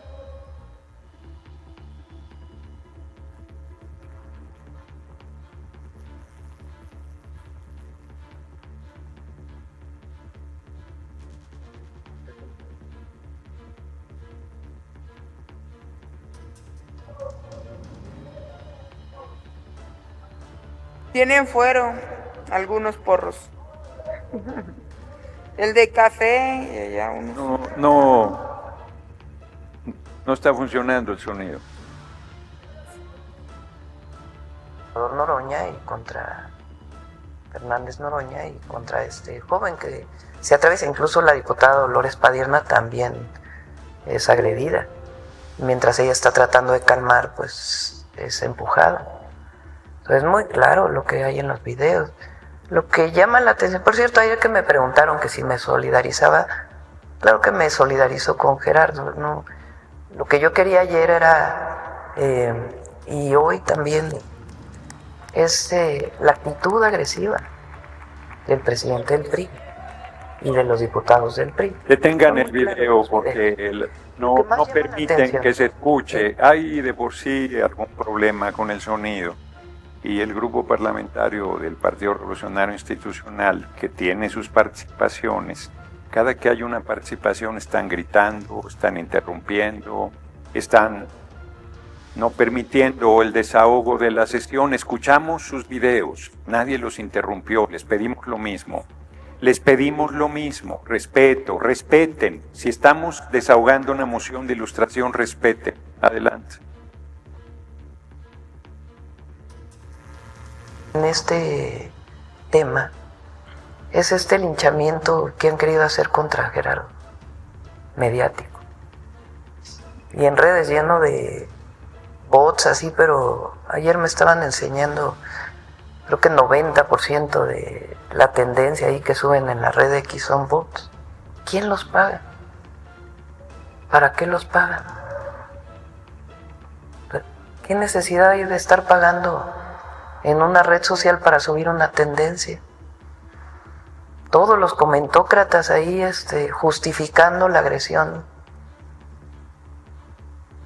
Tienen fuero algunos porros. El de café y allá uno. No está funcionando el sonido. Noroña y contra Fernández Noroña y contra este joven que se atraviesa. Incluso la diputada Dolores Padierna también es agredida. Mientras ella está tratando de calmar, pues es empujada. Entonces es muy claro lo que hay en los videos. Lo que llama la atención, por cierto, ayer que me preguntaron que si me solidarizaba, claro que me solidarizo con Gerardo, ¿no? Lo que yo quería ayer era, y hoy también, es la actitud agresiva del presidente del PRI y de los diputados del PRI. Detengan el video porque no permiten que se escuche. Hay de por sí algún problema con el sonido. Y el grupo parlamentario del Partido Revolucionario Institucional, que tiene sus participaciones, cada que hay una participación están gritando, están interrumpiendo, están no permitiendo el desahogo de la sesión. Escuchamos sus videos, nadie los interrumpió, les pedimos lo mismo. Les pedimos lo mismo, respeto, respeten. Si estamos desahogando una moción de ilustración, respeten. Adelante. En este tema es este linchamiento que han querido hacer contra Gerardo, mediático. Y en redes lleno de bots así, pero ayer me estaban enseñando, creo que 90% de la tendencia ahí que suben en la red X son bots. ¿Quién los paga? ¿Para qué los pagan? ¿Qué necesidad hay de estar pagando en una red social para subir una tendencia? Todos los comentócratas ahí justificando la agresión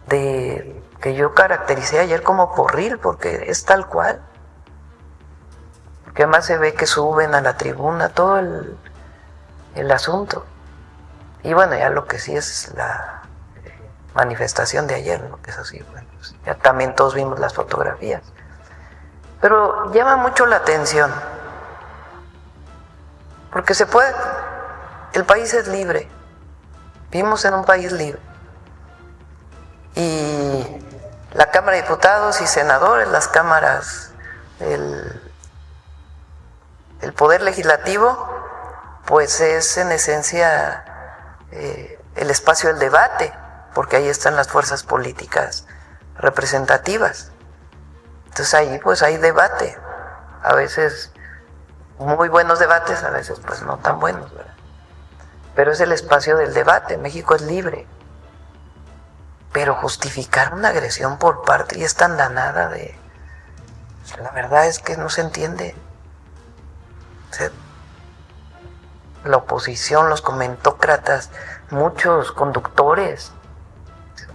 que yo caractericé ayer como porril, porque es tal cual. Porque además se ve que suben a la tribuna todo el asunto. Y bueno, ya lo que sí es la manifestación de ayer, ¿no? Que es así, bueno, pues ya también todos vimos las fotografías. Pero llama mucho la atención, porque se puede, el país es libre, vivimos en un país libre, y la Cámara de Diputados y Senadores, las cámaras, el Poder Legislativo, pues es en esencia el espacio del debate, porque ahí están las fuerzas políticas representativas. Entonces ahí pues hay debate, a veces muy buenos debates, a veces pues no tan buenos, ¿verdad? Pero es el espacio del debate, México es libre. Pero justificar una agresión por parte y esta andanada de... La verdad es que no se entiende. O sea, la oposición, los comentócratas, muchos conductores,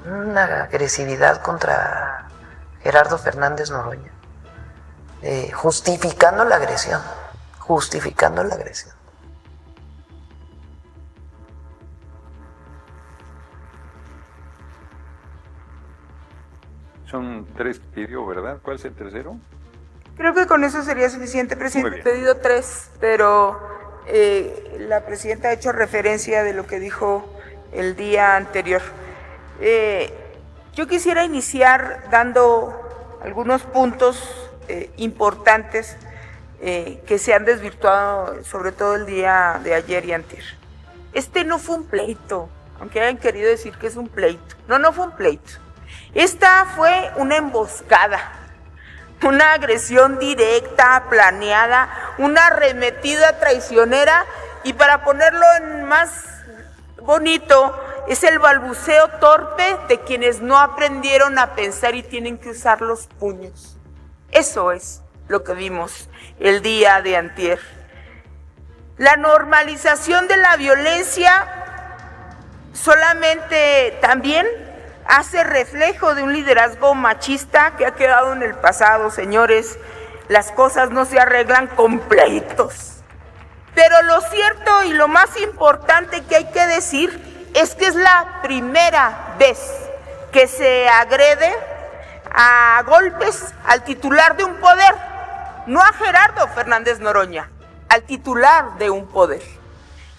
una agresividad contra Gerardo Fernández Noroña, justificando la agresión. Son 3 que pidió, ¿verdad? ¿Cuál es el tercero? Creo que con eso sería suficiente, presidente. He pedido 3, pero la presidenta ha hecho referencia de lo que dijo el día anterior. Yo quisiera iniciar dando algunos puntos importantes que se han desvirtuado, sobre todo el día de ayer y antier. Este no fue un pleito, aunque hayan querido decir que es un pleito. No fue un pleito. Esta fue una emboscada, una agresión directa, planeada, una arremetida traicionera, y para ponerlo en más bonito, es el balbuceo torpe de quienes no aprendieron a pensar y tienen que usar los puños. Eso es lo que vimos el día de antier. La normalización de la violencia solamente también hace reflejo de un liderazgo machista que ha quedado en el pasado, señores. Las cosas no se arreglan con pleitos. Pero lo cierto y lo más importante que hay que decir es que es la primera vez que se agrede a golpes al titular de un poder, no a Gerardo Fernández Noroña, al titular de un poder.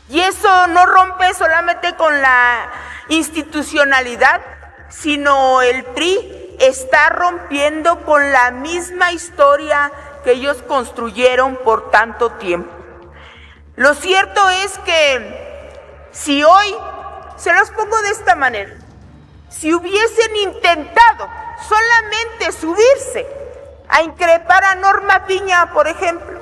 Y eso no rompe solamente con la institucionalidad, sino el PRI está rompiendo con la misma historia que ellos construyeron por tanto tiempo. Lo cierto es que si hoy, se los pongo de esta manera, si hubiesen intentado solamente subirse a increpar a Norma Piña, por ejemplo,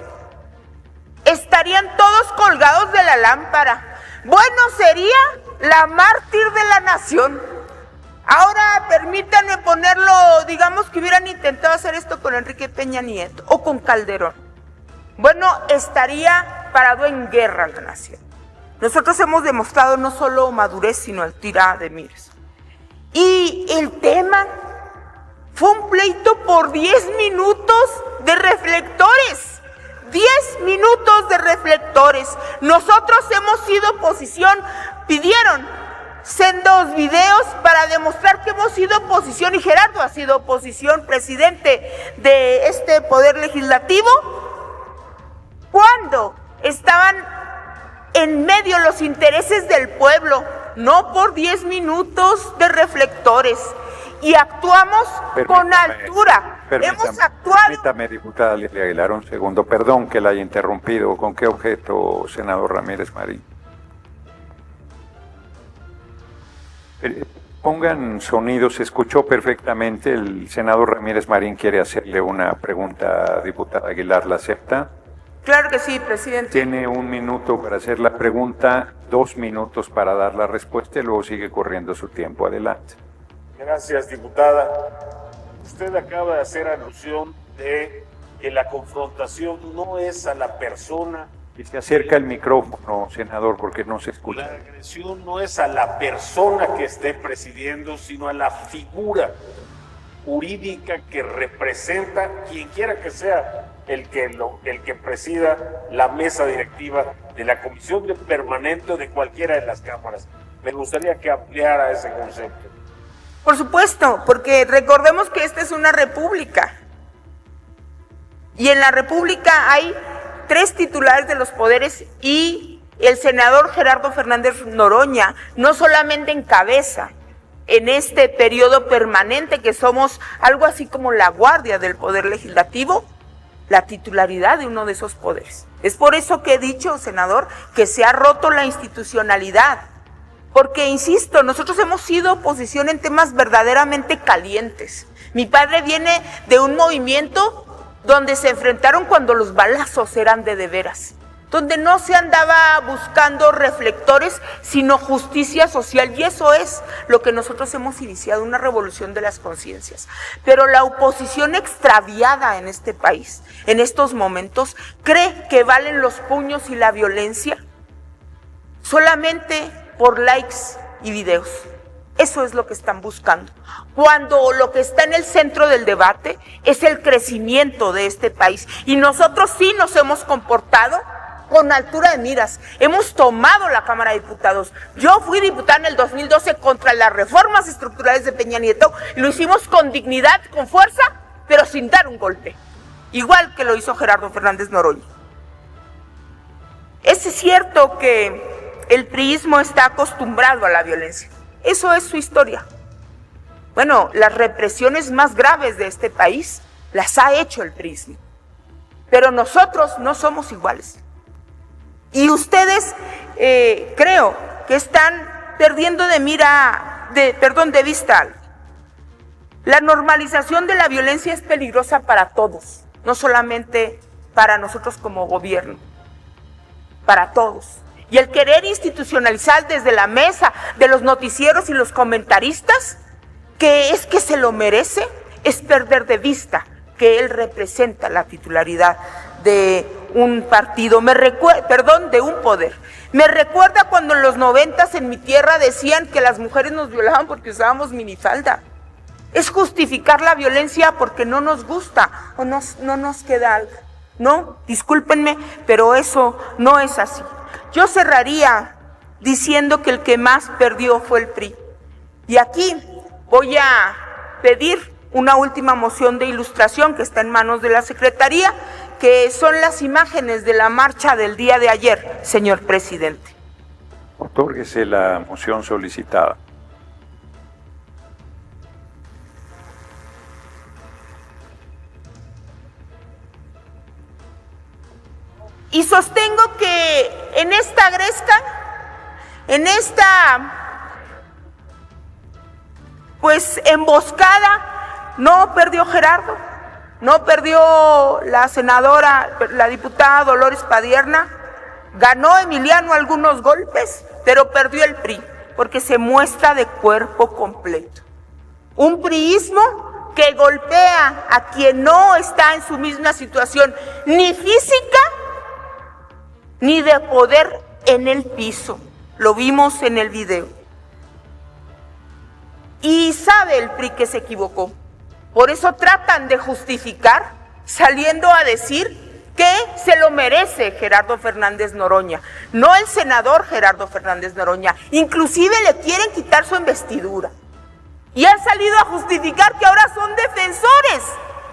estarían todos colgados de la lámpara. Bueno, sería la mártir de la nación. Ahora permítanme ponerlo, digamos que hubieran intentado hacer esto con Enrique Peña Nieto o con Calderón. Bueno, estaría parado en guerra la nación. Nosotros hemos demostrado no solo madurez, sino altura de miras. Y el tema fue un pleito por 10 minutos de reflectores. 10 minutos de reflectores. Nosotros hemos sido oposición, pidieron sendos videos para demostrar que hemos sido oposición, y Gerardo ha sido oposición, presidente de este poder legislativo, cuando estaban en medio los intereses del pueblo, no por 10 minutos de reflectores. Y actuamos con altura. Hemos actuado. Permítame, diputada Lilia Aguilar, un segundo. Perdón que la haya interrumpido. ¿Con qué objeto, senador Ramírez Marín? Pongan sonido, se escuchó perfectamente. El senador Ramírez Marín quiere hacerle una pregunta, diputada Aguilar, ¿la acepta? Claro que sí, presidente. Tiene 1 minuto para hacer la pregunta, 2 minutos para dar la respuesta y luego sigue corriendo su tiempo. Adelante. Gracias, diputada. Usted acaba de hacer alusión de que la confrontación no es a la persona. Y se acerca el micrófono, senador, porque no se escucha. La agresión no es a la persona que esté presidiendo, sino a la figura jurídica que representa quien quiera que sea el que presida la mesa directiva de la comisión permanente o de cualquiera de las cámaras. Me gustaría que ampliara ese concepto. Por supuesto, porque recordemos que esta es una república. Y en la república hay 3 titulares de los poderes, y el senador Gerardo Fernández Noroña no solamente encabeza en este periodo permanente que somos algo así como la guardia del poder legislativo, la titularidad de uno de esos poderes. Es por eso que he dicho, senador, que se ha roto la institucionalidad. Porque, insisto, nosotros hemos sido oposición en temas verdaderamente calientes. Mi padre viene de un movimiento donde se enfrentaron cuando los balazos eran de veras, donde no se andaba buscando reflectores, sino justicia social, y eso es lo que nosotros hemos iniciado, una revolución de las conciencias. Pero la oposición extraviada en este país, en estos momentos, cree que valen los puños y la violencia solamente por likes y videos. Eso es lo que están buscando. Cuando lo que está en el centro del debate es el crecimiento de este país. Y nosotros sí nos hemos comportado con altura de miras. Hemos tomado la Cámara de Diputados. Yo fui diputada en el 2012 contra las reformas estructurales de Peña Nieto y lo hicimos con dignidad, con fuerza, pero sin dar un golpe. Igual que lo hizo Gerardo Fernández Noroña. Es cierto que el priismo está acostumbrado a la violencia. Eso es su historia. Bueno, las represiones más graves de este país las ha hecho el priismo. Pero nosotros no somos iguales. Y ustedes creo que están perdiendo de vista algo. La normalización de la violencia es peligrosa para todos, no solamente para nosotros como gobierno, para todos. Y el querer institucionalizar desde la mesa de los noticieros y los comentaristas, que es que se lo merece, es perder de vista que él representa la titularidad de un partido, de un poder. Me recuerda cuando en los 90s en mi tierra decían que las mujeres nos violaban porque usábamos minifalda. Es justificar la violencia porque no nos gusta o no nos queda algo. No, discúlpenme, pero eso no es así. Yo cerraría diciendo que el que más perdió fue el PRI. Y aquí voy a pedir una última moción de ilustración que está en manos de la Secretaría, que son las imágenes de la marcha del día de ayer, señor presidente. Otórguese la moción solicitada. Y sostengo que en esta gresca, emboscada, no perdió Gerardo, no perdió la senadora, la diputada Dolores Padierna, ganó Emiliano algunos golpes, pero perdió el PRI, porque se muestra de cuerpo completo. Un priismo que golpea a quien no está en su misma situación, ni física, ni de poder en el piso. Lo vimos en el video. Y sabe el PRI que se equivocó. Por eso tratan de justificar saliendo a decir que se lo merece Gerardo Fernández Noroña, no el senador Gerardo Fernández Noroña. Inclusive le quieren quitar su investidura. Y han salido a justificar que ahora son defensores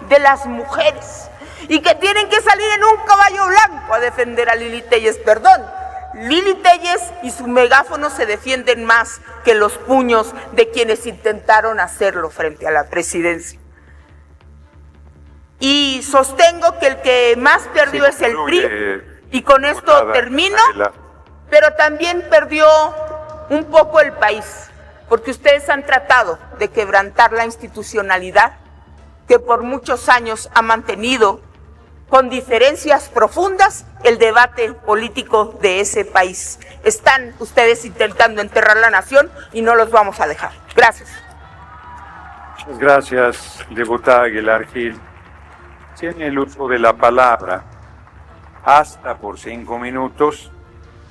de las mujeres y que tienen que salir en un caballo blanco a defender a Lili Téllez. Perdón, Lili Téllez y su megáfono se defienden más que los puños de quienes intentaron hacerlo frente a la presidencia. Y sostengo que el que más perdió es el PRI, y con esto termino, pero también perdió un poco el país, porque ustedes han tratado de quebrantar la institucionalidad que por muchos años ha mantenido con diferencias profundas el debate político de ese país. Están ustedes intentando enterrar la nación y no los vamos a dejar. Gracias. Muchas gracias, diputada Aguilar Gil. Tiene el uso de la palabra hasta por 5 minutos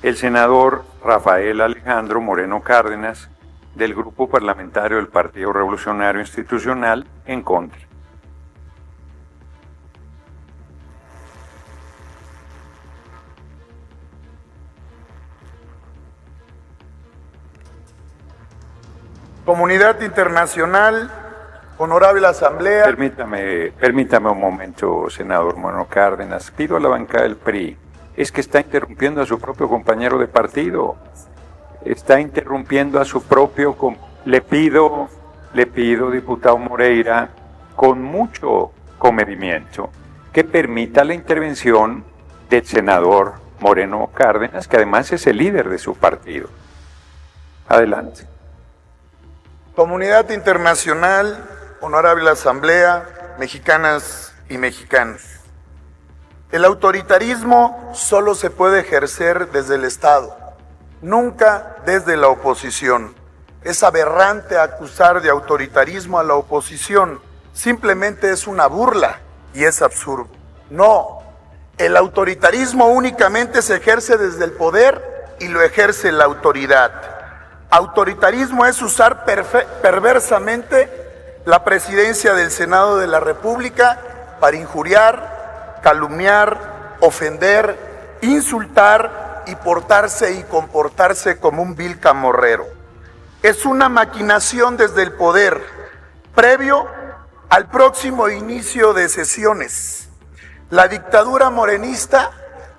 el senador Rafael Alejandro Moreno Cárdenas, del Grupo Parlamentario del Partido Revolucionario Institucional, en contra. Comunidad internacional, honorable asamblea. Permítame un momento, senador Moreno Cárdenas. Pido a la bancada del PRI, es que está interrumpiendo a su propio compañero de partido. Está interrumpiendo a su propio... Le pido, diputado Moreira, con mucho comedimiento, que permita la intervención del senador Moreno Cárdenas, que además es el líder de su partido. Adelante. Comunidad internacional, honorable asamblea, mexicanas y mexicanos. El autoritarismo solo se puede ejercer desde el Estado, nunca desde la oposición. Es aberrante acusar de autoritarismo a la oposición, simplemente es una burla y es absurdo. No, el autoritarismo únicamente se ejerce desde el poder y lo ejerce la autoridad. Autoritarismo es usar perversamente la presidencia del Senado de la República para injuriar, calumniar, ofender, insultar y portarse y comportarse como un vil camorrero. Es una maquinación desde el poder, previo al próximo inicio de sesiones. La dictadura morenista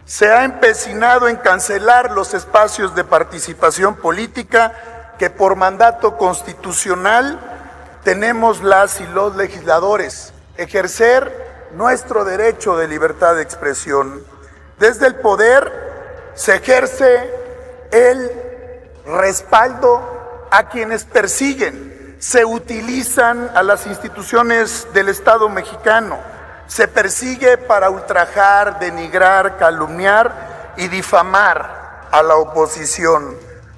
se ha empecinado en cancelar los espacios de participación política que por mandato constitucional tenemos las y los legisladores, ejercer nuestro derecho de libertad de expresión. Desde el poder se ejerce el respaldo a quienes persiguen, se utilizan a las instituciones del Estado mexicano, se persigue para ultrajar, denigrar, calumniar y difamar a la oposición,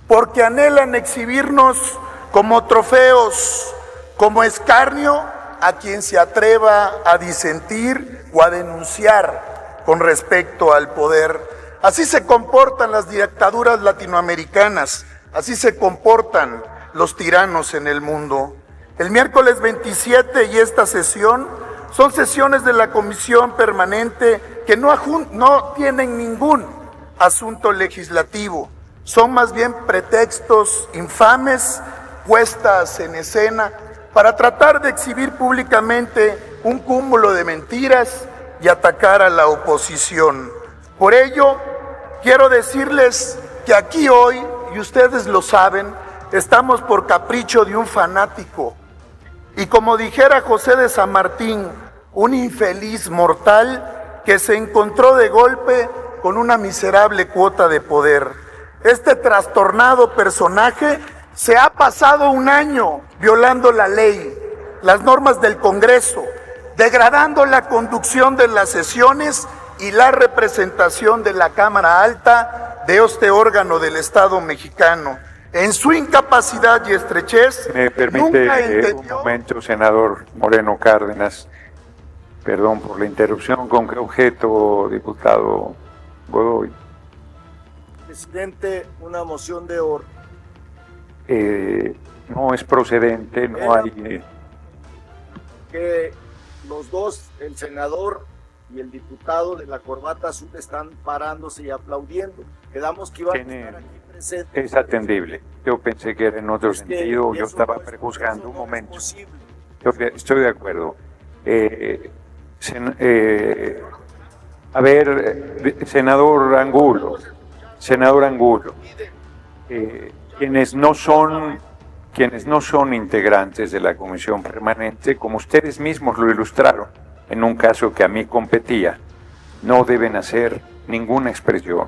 porque anhelan exhibirnos como trofeos, como escarnio a quien se atreva a disentir o a denunciar con respecto al poder. Así se comportan las dictaduras latinoamericanas, así se comportan los tiranos en el mundo. El miércoles 27 y esta sesión son sesiones de la Comisión Permanente que no tienen ningún asunto legislativo, son más bien pretextos infames, puestas en escena, para tratar de exhibir públicamente un cúmulo de mentiras y atacar a la oposición. Por ello, quiero decirles que aquí hoy, y ustedes lo saben, estamos por capricho de un fanático. Y como dijera José de San Martín, un infeliz mortal que se encontró de golpe con una miserable cuota de poder. Este trastornado personaje se ha pasado un año violando la ley, las normas del Congreso, degradando la conducción de las sesiones y la representación de la Cámara Alta de este órgano del Estado mexicano. En su incapacidad y estrechez, ¿me permite un momento, senador Moreno Cárdenas? Perdón por la interrupción. ¿Con qué objeto, diputado Godoy? Presidente, una moción de orden. No es procedente, no hay... Que los dos, el senador y el diputado de la corbata azul, están parándose y aplaudiendo. Quedamos que iban a estar aquí presentes. Es atendible. Yo pensé que era en otro sentido, yo estaba prejuzgando. Un momento. Estoy de acuerdo. A ver, senador Angulo, quienes no son integrantes de la Comisión Permanente, como ustedes mismos lo ilustraron, en un caso que a mí competía, no deben hacer ninguna expresión,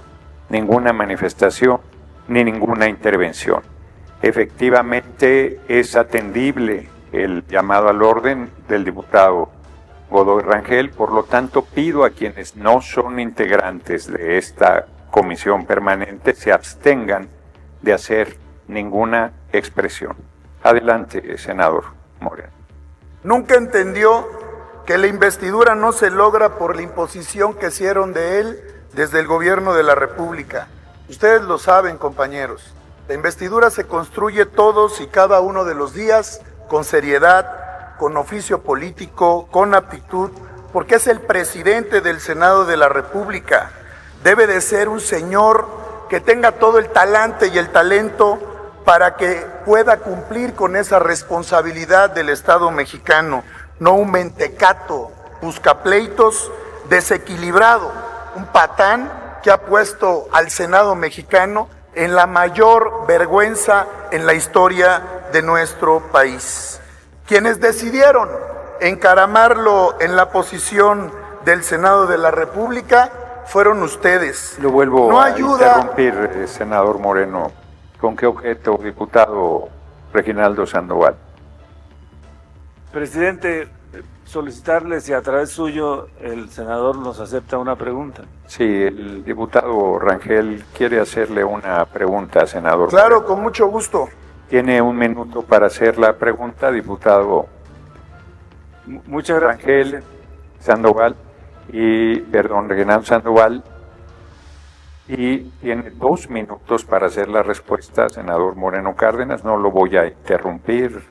ninguna manifestación, ni ninguna intervención. Efectivamente, es atendible el llamado al orden del diputado Godoy Rangel, por lo tanto pido a quienes no son integrantes de esta Comisión Permanente se abstengan de hacer ninguna expresión. Adelante, senador Moreno. Nunca entendió que la investidura no se logra por la imposición que hicieron de él desde el gobierno de la República. Ustedes lo saben, compañeros. La investidura se construye todos y cada uno de los días con seriedad, con oficio político, con aptitud, porque es el presidente del Senado de la República. Debe de ser un señor que tenga todo el talante y el talento para que pueda cumplir con esa responsabilidad del Estado mexicano, no un mentecato, buscapleitos, desequilibrado, un patán que ha puesto al Senado mexicano en la mayor vergüenza en la historia de nuestro país. Quienes decidieron encaramarlo en la posición del Senado de la República fueron ustedes. Lo vuelvo a interrumpir, senador Moreno. ¿Con qué objeto, diputado Reginaldo Sandoval? Presidente, solicitarle si a través suyo el senador nos acepta una pregunta. Sí, el diputado Rangel quiere hacerle una pregunta, senador. Claro, Moreno. con mucho gusto. Tiene un minuto para hacer la pregunta, diputado. Muchas gracias. Rangel Sandoval Reginaldo Sandoval. y tiene 2 minutos para hacer la respuesta, senador Moreno Cárdenas. No lo voy a interrumpir,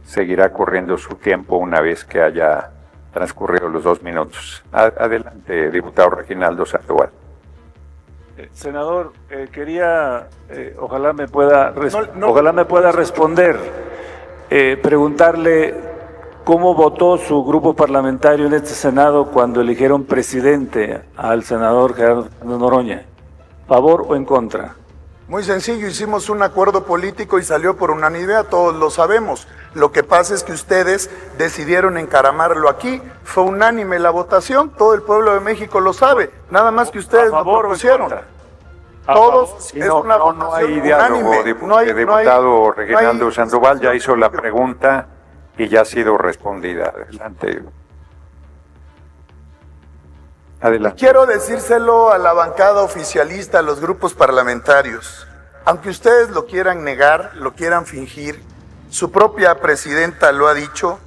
seguirá corriendo su tiempo una vez que haya transcurrido los 2 minutos. Adelante, diputado Reginaldo Sandoval. Senador, ojalá me pueda responder, preguntarle cómo votó su grupo parlamentario en este Senado cuando eligieron presidente al senador Gerardo Noroña. ¿Favor o en contra? Muy sencillo, hicimos un acuerdo político y salió por unanimidad, todos lo sabemos. Lo que pasa es que ustedes decidieron encaramarlo aquí, fue unánime la votación, todo el pueblo de México lo sabe, nada más que ustedes lo propusieron. Todos, es una no hay diálogo, unánime. Diputado Reginaldo Sandoval ya hizo la pregunta y ya ha sido respondida. Adelante. Adelante. Quiero decírselo a la bancada oficialista, a los grupos parlamentarios. Aunque ustedes lo quieran negar, lo quieran fingir, su propia presidenta lo ha dicho,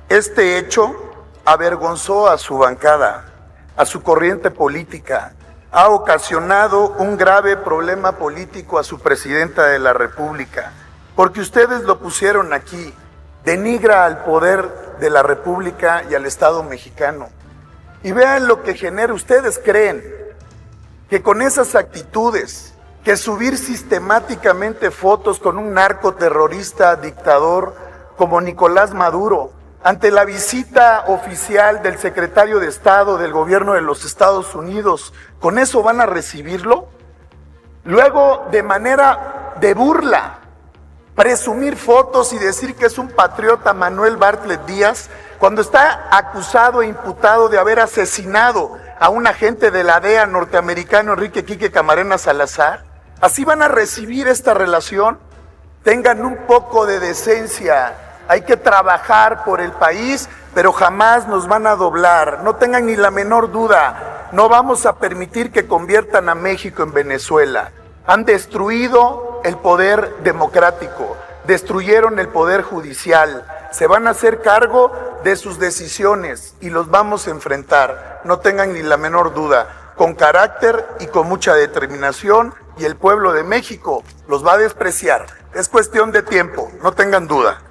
este hecho avergonzó a su bancada, a su corriente política, ha ocasionado un grave problema político a su presidenta de la República, porque ustedes lo pusieron aquí, denigra al poder de la República y al Estado mexicano. Y vean lo que genera. Ustedes creen que con esas actitudes, que subir sistemáticamente fotos con un narcoterrorista dictador como Nicolás Maduro, ante la visita oficial del secretario de Estado del gobierno de los Estados Unidos, ¿con eso van a recibirlo? Luego, de manera de burla, presumir fotos y decir que es un patriota Manuel Bartlett Díaz, cuando está acusado e imputado de haber asesinado a un agente de la DEA norteamericano, Enrique Quique Camarena Salazar. ¿Así van a recibir esta relación? Tengan un poco de decencia. Hay que trabajar por el país, pero jamás nos van a doblar. No tengan ni la menor duda. No vamos a permitir que conviertan a México en Venezuela. Han destruido el poder democrático, destruyeron el poder judicial. Se van a hacer cargo de sus decisiones y los vamos a enfrentar. No tengan ni la menor duda. Con carácter y con mucha determinación, y el pueblo de México los va a despreciar. Es cuestión de tiempo, no tengan duda.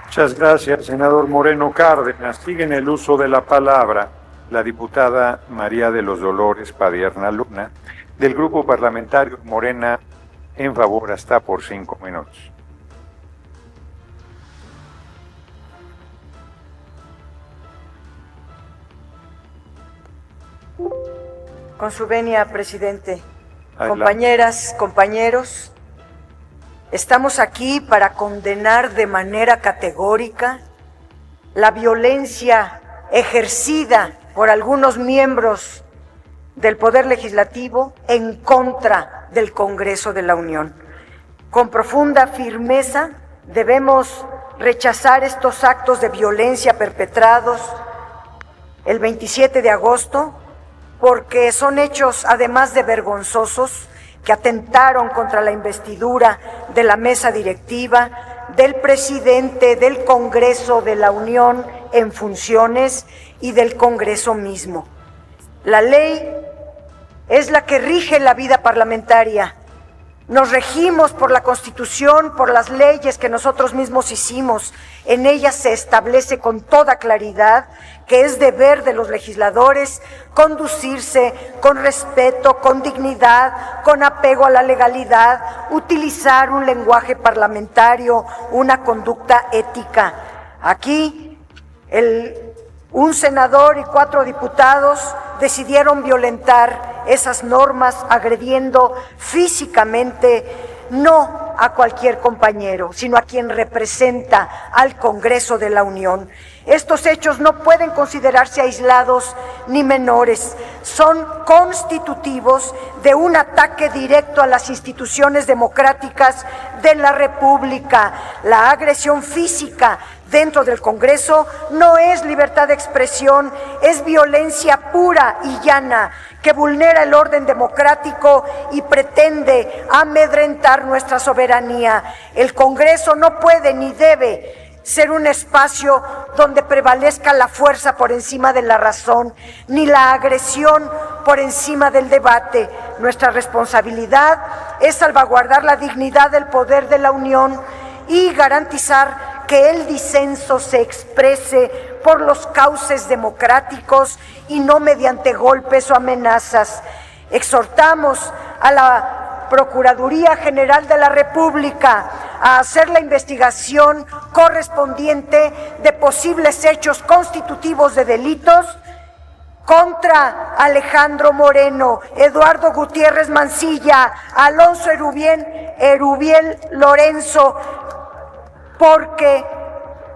Muchas gracias, senador Moreno Cárdenas. Sigue en el uso de la palabra la diputada María de los Dolores Padierna Luna, del Grupo Parlamentario Morena en Favor, hasta por 5 minutos. Con su venia, presidente. Adelante. Compañeras, compañeros, estamos aquí para condenar de manera categórica la violencia ejercida por algunos miembros del Poder Legislativo en contra del Congreso de la Unión. Con profunda firmeza debemos rechazar estos actos de violencia perpetrados el 27 de agosto, porque son hechos, además de vergonzosos, que atentaron contra la investidura de la mesa directiva, del presidente del Congreso de la Unión en funciones y del Congreso mismo. La ley es la que rige la vida parlamentaria. Nos regimos por la Constitución, por las leyes que nosotros mismos hicimos. En ellas se establece con toda claridad que es deber de los legisladores conducirse con respeto, con dignidad, con apego a la legalidad, utilizar un lenguaje parlamentario, una conducta ética. Aquí, un senador y 4 diputados decidieron violentar esas normas, agrediendo físicamente no a cualquier compañero, sino a quien representa al Congreso de la Unión. Estos hechos no pueden considerarse aislados ni menores, son constitutivos de un ataque directo a las instituciones democráticas de la República. La agresión física dentro del Congreso no es libertad de expresión, es violencia pura y llana que vulnera el orden democrático y pretende amedrentar nuestra soberanía. El Congreso no puede ni debe ser un espacio donde prevalezca la fuerza por encima de la razón, ni la agresión por encima del debate. Nuestra responsabilidad es salvaguardar la dignidad del poder de la Unión y garantizar que el disenso se exprese por los cauces democráticos y no mediante golpes o amenazas. Exhortamos a la Procuraduría General de la República a hacer la investigación correspondiente de posibles hechos constitutivos de delitos contra Alejandro Moreno, Eduardo Gutiérrez Mancilla, Alonso Erubiel Lorenzo,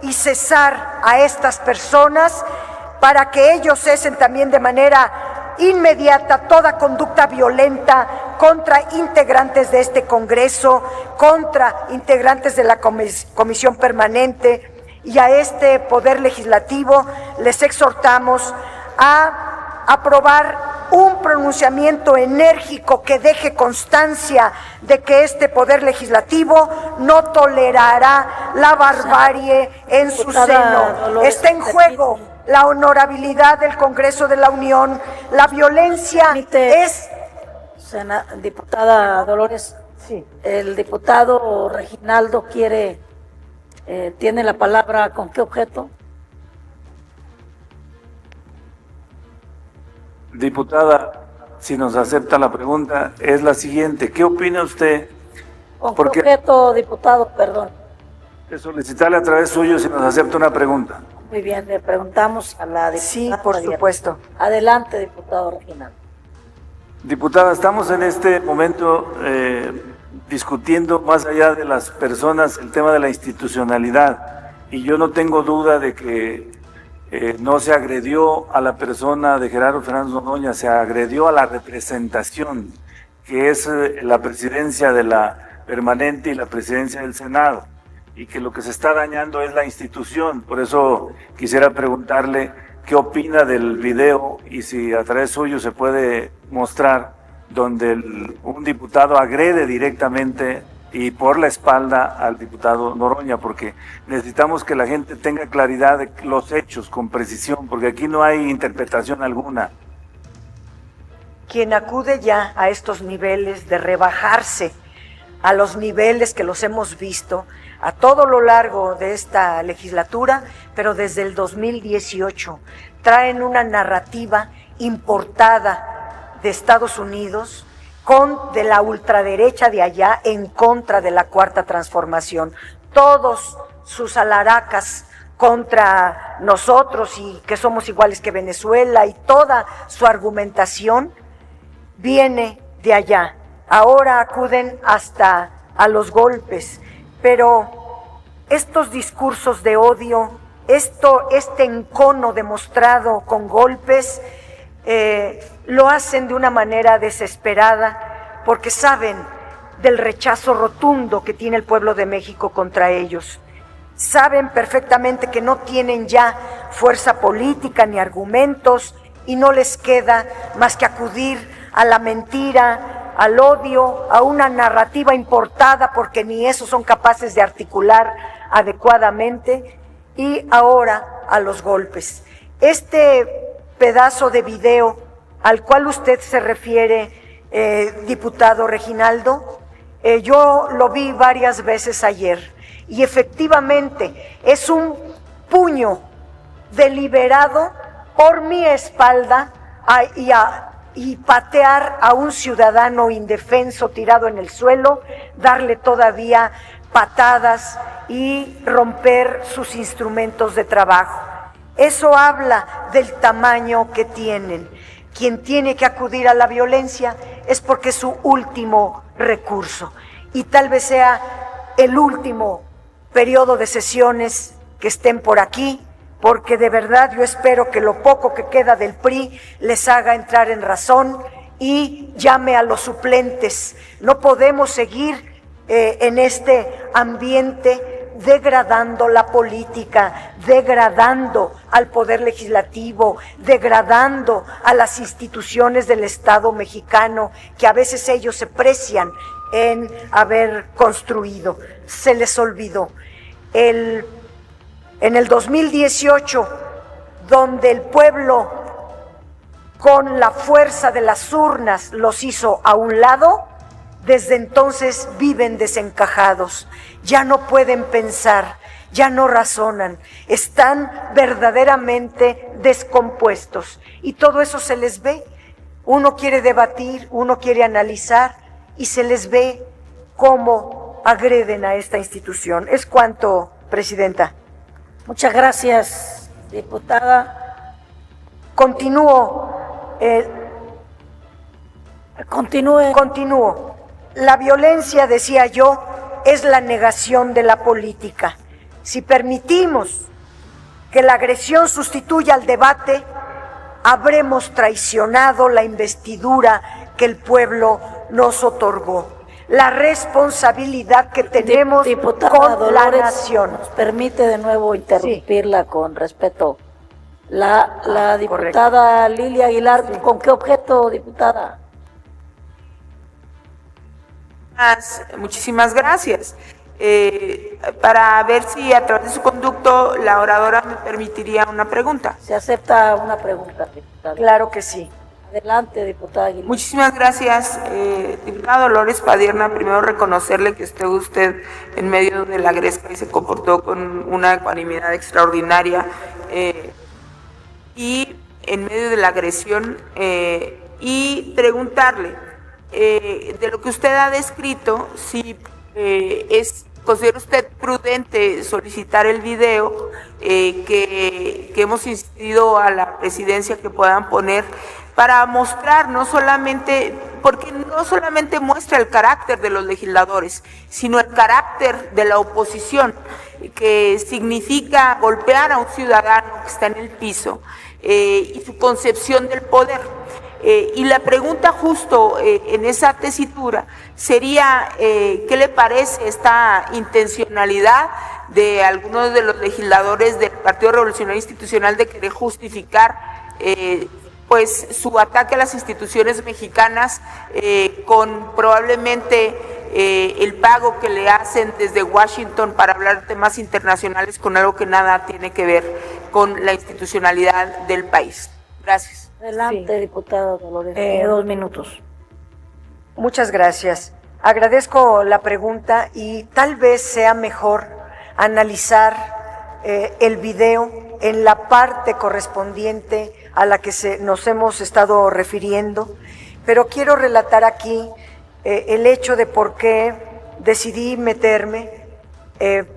y cesar a estas personas para que ellos cesen también de manera inmediata toda conducta violenta contra integrantes de este Congreso, contra integrantes de la Comisión Permanente, y a este Poder Legislativo les exhortamos a aprobar un pronunciamiento enérgico que deje constancia de que este Poder Legislativo no tolerará la barbarie en su seno. Está en juego la honorabilidad del Congreso de la Unión. La violencia es... Diputada Dolores, sí. El diputado Reginaldo tiene la palabra. ¿Con qué objeto? Diputada, si nos acepta la pregunta, es la siguiente. ¿Qué opina usted? ¿Con qué objeto, diputado? Perdón. De solicitarle a través suyo si nos acepta una pregunta. Muy bien, le preguntamos a la diputada. Sí, por supuesto. Adelante, diputado Reginaldo. Diputada, estamos en este momento discutiendo más allá de las personas el tema de la institucionalidad, y yo no tengo duda de que no se agredió a la persona de Gerardo Fernández Noroña, se agredió a la representación, que es la presidencia de la permanente y la presidencia del Senado, y que lo que se está dañando es la institución. Por eso quisiera preguntarle qué opina del video y si a través suyo se puede mostrar donde un diputado agrede directamente y por la espalda al diputado Noroña, porque necesitamos que la gente tenga claridad de los hechos con precisión, porque aquí no hay interpretación alguna. Quien acude ya a estos niveles de rebajarse a los niveles que los hemos visto a todo lo largo de esta legislatura, pero desde el 2018, traen una narrativa importada de Estados Unidos, de la ultraderecha de allá, en contra de la Cuarta Transformación. Todos sus alaracas contra nosotros y que somos iguales que Venezuela, y toda su argumentación viene de allá. Ahora acuden hasta a los golpes, pero estos discursos de odio, este encono demostrado con golpes, lo hacen de una manera desesperada porque saben del rechazo rotundo que tiene el pueblo de México contra ellos. Saben perfectamente que no tienen ya fuerza política ni argumentos y no les queda más que acudir a la mentira, al odio, a una narrativa importada porque ni eso son capaces de articular adecuadamente, y ahora a los golpes. Este pedazo de video al cual usted se refiere, diputado Reginaldo, yo lo vi varias veces ayer y efectivamente es un puño deliberado por mi espalda y patear a un ciudadano indefenso tirado en el suelo, darle todavía patadas y romper sus instrumentos de trabajo. Eso habla del tamaño que tienen. Quien tiene que acudir a la violencia es porque es su último recurso y tal vez sea el último periodo de sesiones que estén por aquí, porque de verdad yo espero que lo poco que queda del PRI les haga entrar en razón y llame a los suplentes. No podemos seguir en este ambiente degradando la política, degradando al poder legislativo, degradando a las instituciones del Estado mexicano que a veces ellos se precian en haber construido. Se les olvidó. El en el 2018, donde el pueblo con la fuerza de las urnas los hizo a un lado, desde entonces viven desencajados, ya no pueden pensar, ya no razonan, están verdaderamente descompuestos y todo eso se les ve. Uno quiere debatir, uno quiere analizar y se les ve cómo agreden a esta institución. Es cuanto, Presidenta. Muchas gracias, diputada. Continúo. Continúo. La violencia, decía yo, es la negación de la política. Si permitimos que la agresión sustituya al debate, habremos traicionado la investidura que el pueblo nos otorgó. La responsabilidad que tenemos diputada con Dolores, la nación. ¿Nos permite de nuevo interrumpirla con respeto? La diputada Lilia Aguilar, sí. ¿Con qué objeto, diputada? Muchísimas gracias. Para ver si a través de su conducto la oradora me permitiría una pregunta. ¿Se acepta una pregunta, diputada? Claro que sí. Adelante, diputada Aguilar. Muchísimas gracias, diputada Dolores Padierna. Primero reconocerle que estuvo usted en medio de la gresca y se comportó con una ecuanimidad extraordinaria y en medio de la agresión y preguntarle de lo que usted ha descrito, si ¿considera usted prudente solicitar el video que hemos insistido a la presidencia que puedan poner para mostrar porque no solamente muestra el carácter de los legisladores, sino el carácter de la oposición, que significa golpear a un ciudadano que está en el piso y su concepción del poder? Y la pregunta justo en esa tesitura sería, ¿qué le parece esta intencionalidad de algunos de los legisladores del Partido Revolucionario Institucional de querer justificar pues su ataque a las instituciones mexicanas con probablemente el pago que le hacen desde Washington para hablar de temas internacionales con algo que nada tiene que ver con la institucionalidad del país? Gracias. Adelante, sí. Diputada Dolores, 2 minutos. Muchas gracias. Agradezco la pregunta y tal vez sea mejor analizar el video en la parte correspondiente a la que nos hemos estado refiriendo, pero quiero relatar aquí el hecho de por qué decidí meterme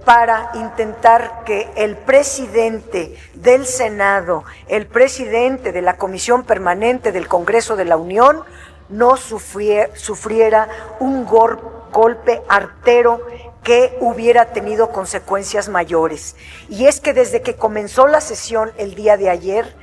para intentar que el presidente del Senado, el presidente de la Comisión Permanente del Congreso de la Unión, no sufriera un golpe artero que hubiera tenido consecuencias mayores. Y es que desde que comenzó la sesión el día de ayer,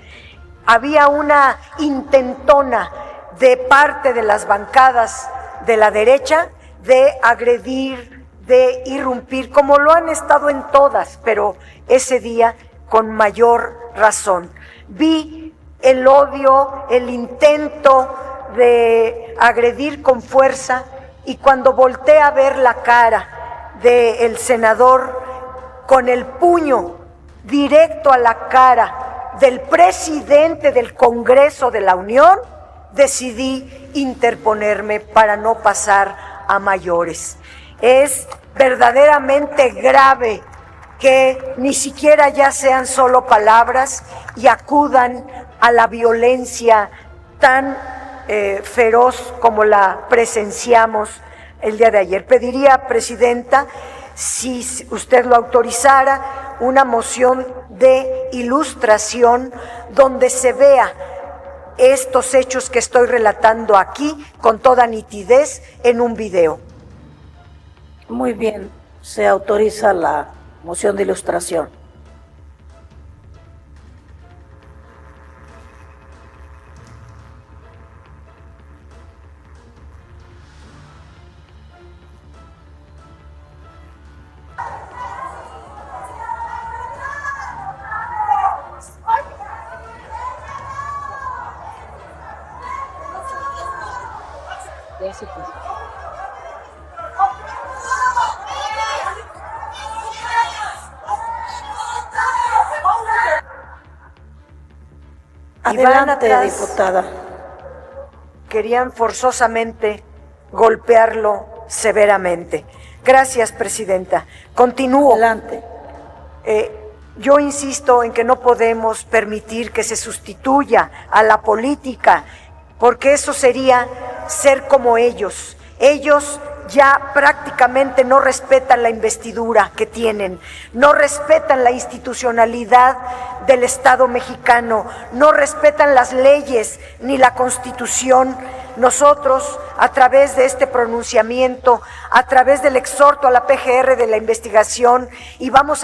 había una intentona de parte de las bancadas de la derecha de agredir, de irrumpir, como lo han estado en todas, pero ese día con mayor razón. Vi el odio, el intento de agredir con fuerza, y cuando volteé a ver la cara del senador con el puño directo a la cara del presidente del Congreso de la Unión, decidí interponerme para no pasar a mayores. Es verdaderamente grave que ni siquiera ya sean solo palabras y acudan a la violencia tan feroz como la presenciamos el día de ayer. Pediría, Presidenta, si usted lo autorizara, una moción de ilustración donde se vea estos hechos que estoy relatando aquí con toda nitidez en un video. Muy bien, se autoriza la moción de ilustración. y van Adelante, atrás. diputada. Querían forzosamente golpearlo severamente. Gracias, presidenta. Continúo. Adelante. Yo insisto en que no podemos permitir que se sustituya a la política, porque eso sería ser como ellos. Ellos ya prácticamente no respetan la investidura que tienen, no respetan la institucionalidad del Estado mexicano, no respetan las leyes ni la Constitución. Nosotros, a través de este pronunciamiento, a través del exhorto a la PGR de la investigación, y vamos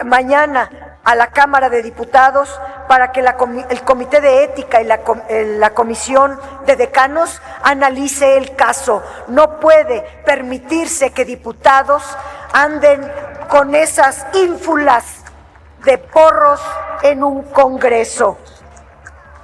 mañana a la Cámara de Diputados para que el Comité de Ética y la Comisión de Decanos analice el caso. No puede permitirse que diputados anden con esas ínfulas de porros en un Congreso.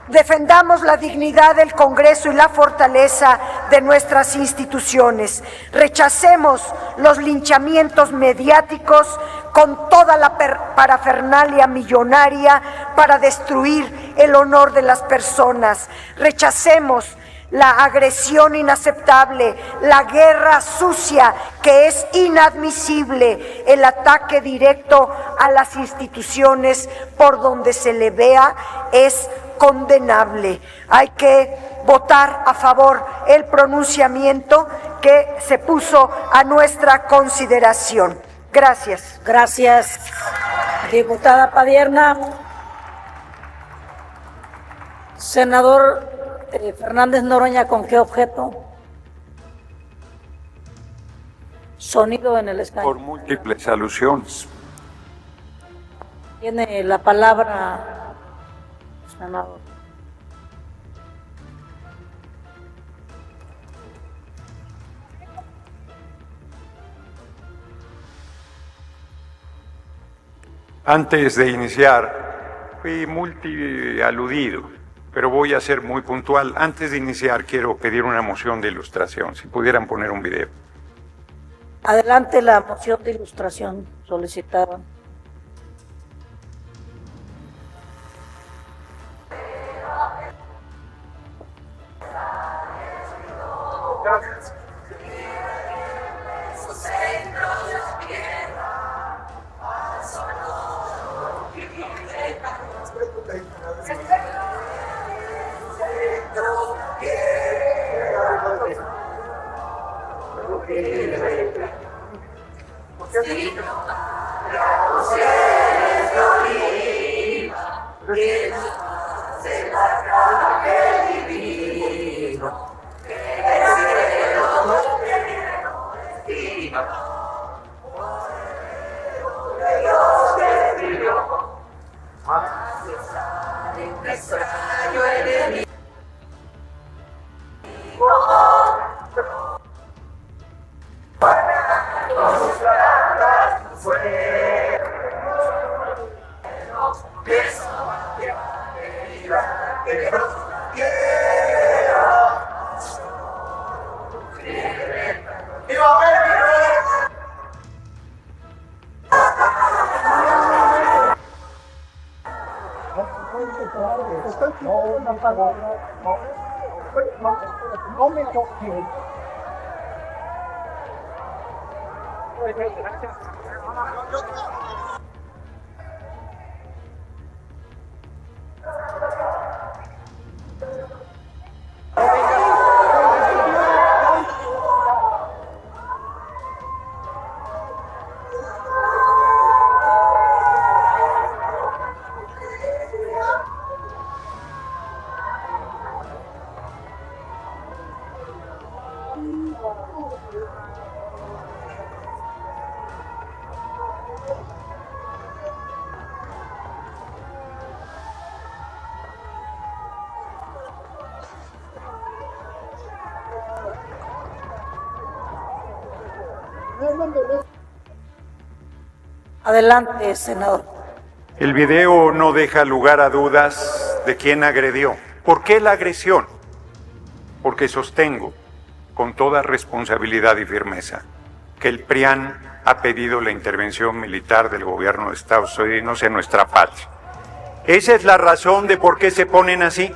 Defendamos la dignidad del Congreso y la fortaleza de nuestras instituciones. Rechacemos los linchamientos mediáticos con toda la parafernalia millonaria para destruir el honor de las personas. Rechacemos la agresión inaceptable, la guerra sucia que es inadmisible, el ataque directo a las instituciones por donde se le vea es condenable. Hay que votar a favor el pronunciamiento que se puso a nuestra consideración. Gracias. Gracias, diputada Padierna. Senador Fernández Noroña, ¿con qué objeto? Sonido en el escaño. Por múltiples alusiones. Tiene la palabra, senador. Antes de iniciar, fui multialudido, pero voy a ser muy puntual. Antes de iniciar, quiero pedir una moción de ilustración, si pudieran poner un video. Adelante la moción de ilustración solicitada. Adelante, senador. El video no deja lugar a dudas de quién agredió. ¿Por qué la agresión? Porque sostengo, con toda responsabilidad y firmeza, que el PRIAN ha pedido la intervención militar del gobierno de Estados Unidos en nuestra patria. Esa es la razón de por qué se ponen así.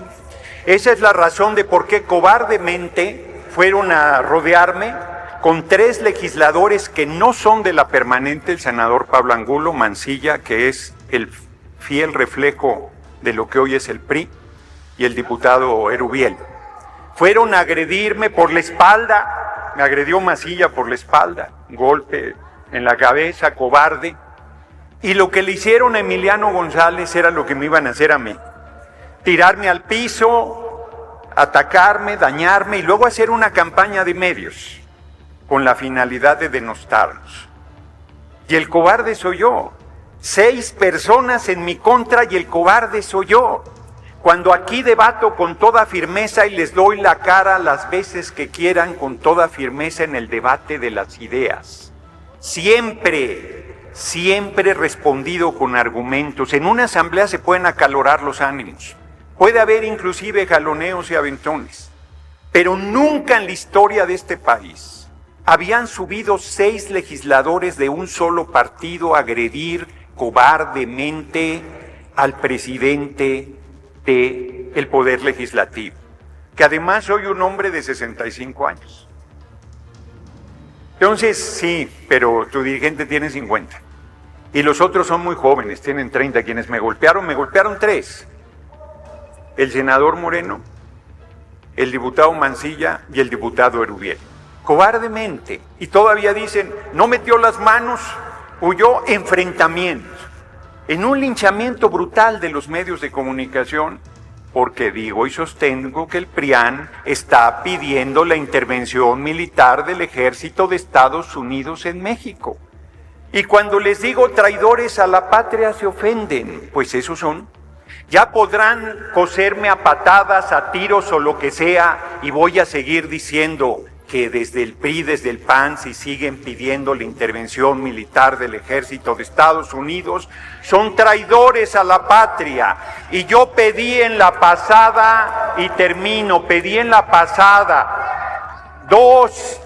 Esa es la razón de por qué cobardemente fueron a rodearme con 3 legisladores que no son de la permanente, el senador Pablo Angulo Mancilla, que es el fiel reflejo de lo que hoy es el PRI, y el diputado Erubiel. Fueron a agredirme por la espalda, me agredió Mancilla por la espalda, golpe en la cabeza, cobarde, y lo que le hicieron a Emiliano González era lo que me iban a hacer a mí, tirarme al piso, atacarme, dañarme y luego hacer una campaña de medios con la finalidad de denostarnos. Y el cobarde soy yo. 6 personas en mi contra y el cobarde soy yo. Cuando aquí debato con toda firmeza y les doy la cara las veces que quieran con toda firmeza en el debate de las ideas. Siempre respondido con argumentos. En una asamblea se pueden acalorar los ánimos. Puede haber inclusive jaloneos y aventones. Pero nunca en la historia de este país habían subido 6 legisladores de un solo partido a agredir cobardemente al presidente del Poder Legislativo, que además soy un hombre de 65 años. Entonces, sí, pero tu dirigente tiene 50. Y los otros son muy jóvenes, tienen 30. Quienes me golpearon 3. El senador Moreno, el diputado Mancilla y el diputado Erubiel. Cobardemente. Y todavía dicen, no metió las manos, huyó, enfrentamiento. En un linchamiento brutal de los medios de comunicación, porque digo y sostengo que el PRIAN está pidiendo la intervención militar del ejército de Estados Unidos en México. Y cuando les digo traidores a la patria se ofenden, pues esos son. Ya podrán coserme a patadas, a tiros o lo que sea, y voy a seguir diciendo que desde el PRI, desde el PAN, si siguen pidiendo la intervención militar del ejército de Estados Unidos, son traidores a la patria. Y yo pedí en la pasada, y termino, pedí en la pasada 2,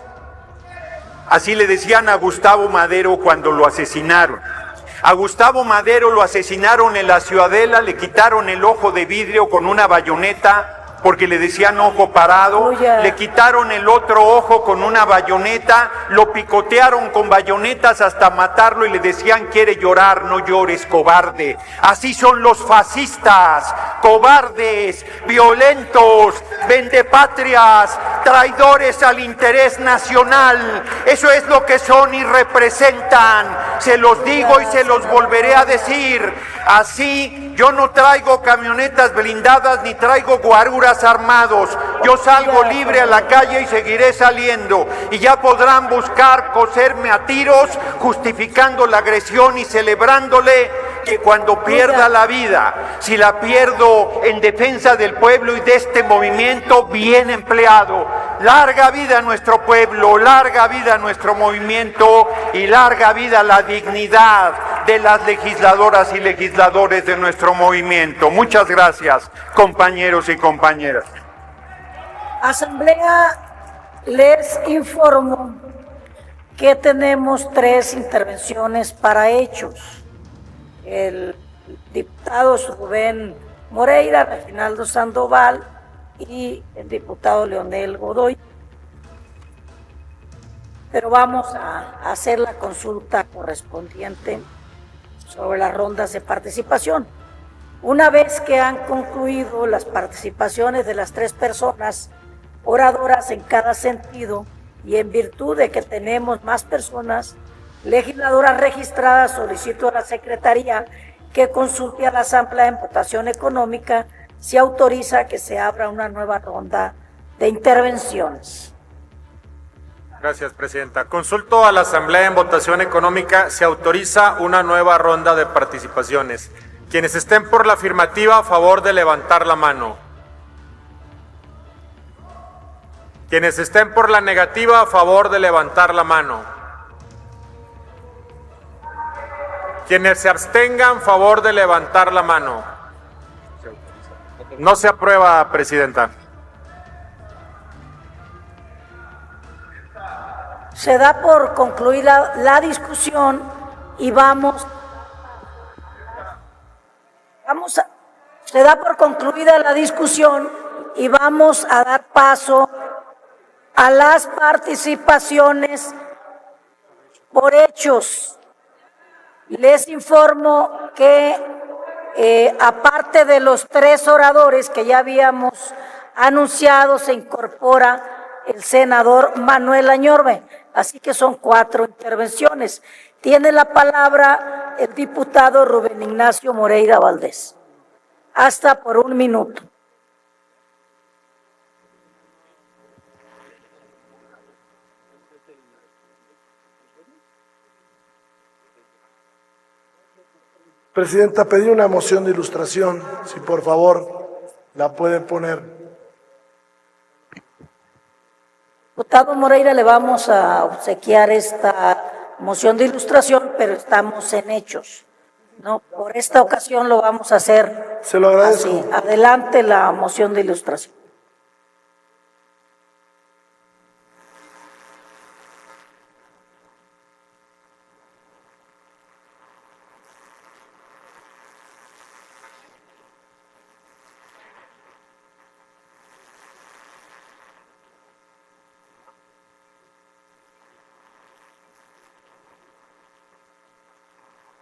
así le decían a Gustavo Madero cuando lo asesinaron. A Gustavo Madero lo asesinaron en la Ciudadela, le quitaron el ojo de vidrio con una bayoneta, porque le decían ojo parado, le quitaron el otro ojo con una bayoneta, lo picotearon con bayonetas hasta matarlo y le decían quiere llorar, no llores, cobarde. Así son los fascistas, cobardes, violentos, vendepatrias, traidores al interés nacional. Eso es lo que son y representan. Se los digo y se los volveré a decir. Así yo no traigo camionetas blindadas ni traigo guaruras armados. Yo salgo libre a la calle y seguiré saliendo. Y ya podrán buscar coserme a tiros, justificando la agresión y celebrándole que cuando pierda la vida, si la pierdo en defensa del pueblo y de este movimiento, bien empleado. Larga vida a nuestro pueblo, larga vida a nuestro movimiento y larga vida a la dignidad de las legisladoras y legisladores de nuestro movimiento. Muchas gracias, compañeros y compañeras. Asamblea, les informo que tenemos 3 intervenciones para hechos. El diputado Rubén Moreira, Reginaldo Sandoval y el diputado Leonel Godoy. Pero vamos a hacer la consulta correspondiente sobre las rondas de participación. Una vez que han concluido las participaciones de las 3 personas oradoras en cada sentido y en virtud de que tenemos más personas legisladoras registradas, solicito a la Secretaría que consulte a la Asamblea en votación económica si autoriza que se abra una nueva ronda de intervenciones. Gracias, Presidenta. Consulto a la Asamblea en votación económica si autoriza una nueva ronda de participaciones. Quienes estén por la afirmativa, a favor de levantar la mano. Quienes estén por la negativa, a favor de levantar la mano. Quienes se abstengan, a favor de levantar la mano. No se aprueba, Presidenta. Se da por concluida la discusión y vamos a da por concluida la discusión y vamos a dar paso a las participaciones por hechos. Les informo que aparte de los 3 oradores que ya habíamos anunciado, se incorpora el senador Manuel Añorbe, así que son 4 intervenciones. Tiene la palabra el diputado Rubén Ignacio Moreira Valdés. Hasta por 1 minuto. Presidenta, pedí una moción de ilustración, si por favor la puede poner. Diputado Moreira, le vamos a obsequiar esta moción de ilustración, pero estamos en hechos, ¿no? Por esta ocasión lo vamos a hacer. Se lo agradezco. Así. Adelante la moción de ilustración.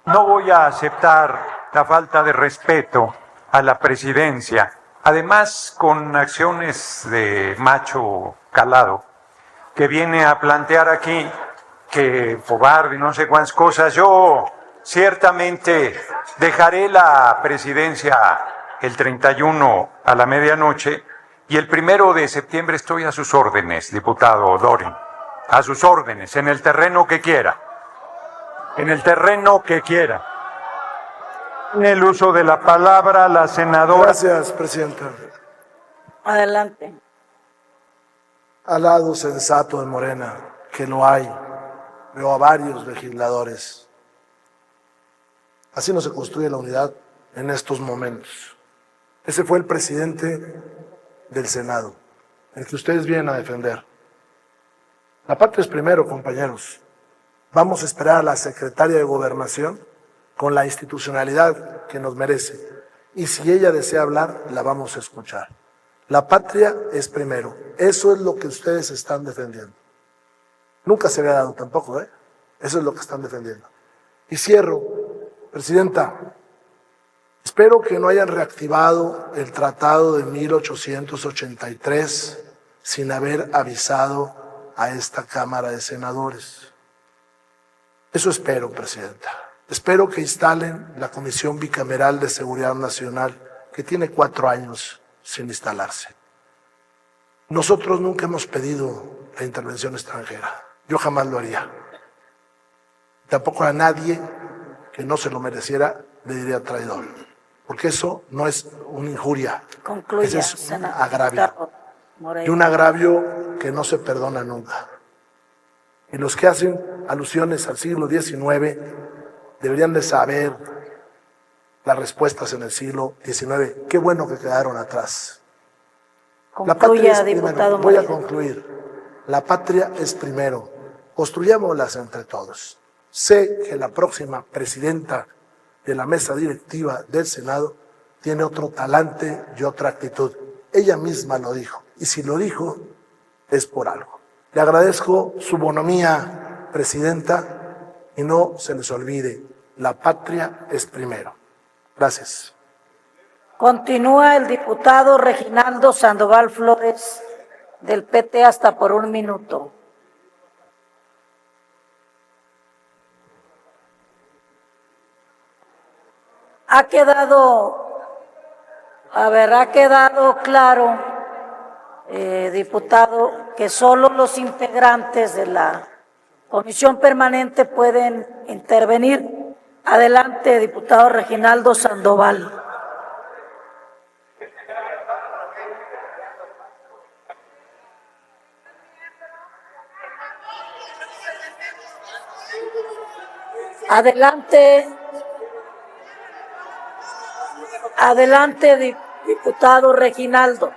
No voy a aceptar la falta de respeto a la presidencia, además con acciones de macho calado, que viene a plantear aquí que cobarde y no sé cuántas cosas. Yo ciertamente dejaré la presidencia el 31 a la medianoche y el 1 de septiembre estoy a sus órdenes, diputado Dorin, a sus órdenes, en el terreno que quiera. En el terreno que quiera. En el uso de la palabra, la senadora. Gracias, presidenta. Adelante. Al lado sensato de Morena, que lo hay. Veo a varios legisladores. Así no se construye la unidad en estos momentos. Ese fue el presidente del Senado, el que ustedes vienen a defender. La patria es primero, compañeros. Vamos a esperar a la secretaria de Gobernación con la institucionalidad que nos merece. Y si ella desea hablar, la vamos a escuchar. La patria es primero. Eso es lo que ustedes están defendiendo. Nunca se había dado tampoco, ¿eh? Eso es lo que están defendiendo. Y cierro, presidenta. Espero que no hayan reactivado el tratado de 1883 sin haber avisado a esta Cámara de Senadores. Eso espero, presidenta. Espero que instalen la Comisión Bicameral de Seguridad Nacional, que tiene 4 años sin instalarse. Nosotros nunca hemos pedido la intervención extranjera. Yo jamás lo haría. Tampoco a nadie que no se lo mereciera le diría traidor, porque eso no es una injuria. Concluya, ese es un agravio. Y un agravio que no se perdona nunca. Y los que hacen alusiones al siglo XIX deberían de saber las respuestas en el siglo XIX. Qué bueno que quedaron atrás. Concluya, diputado Moreira. Voy a concluir. La patria es primero. Construyámoslas entre todos. Sé que la próxima presidenta de la mesa directiva del Senado tiene otro talante y otra actitud. Ella misma lo dijo. Y si lo dijo, es por algo. Le agradezco su bonomía, presidenta, y no se les olvide, la patria es primero. Gracias. Continúa el diputado Reginaldo Sandoval Flores, del PT, hasta por 1 minuto. Ha quedado claro, diputado, que solo los integrantes de la comisión permanente pueden intervenir. Adelante, diputado Reginaldo Sandoval. Adelante, diputado Reginaldo.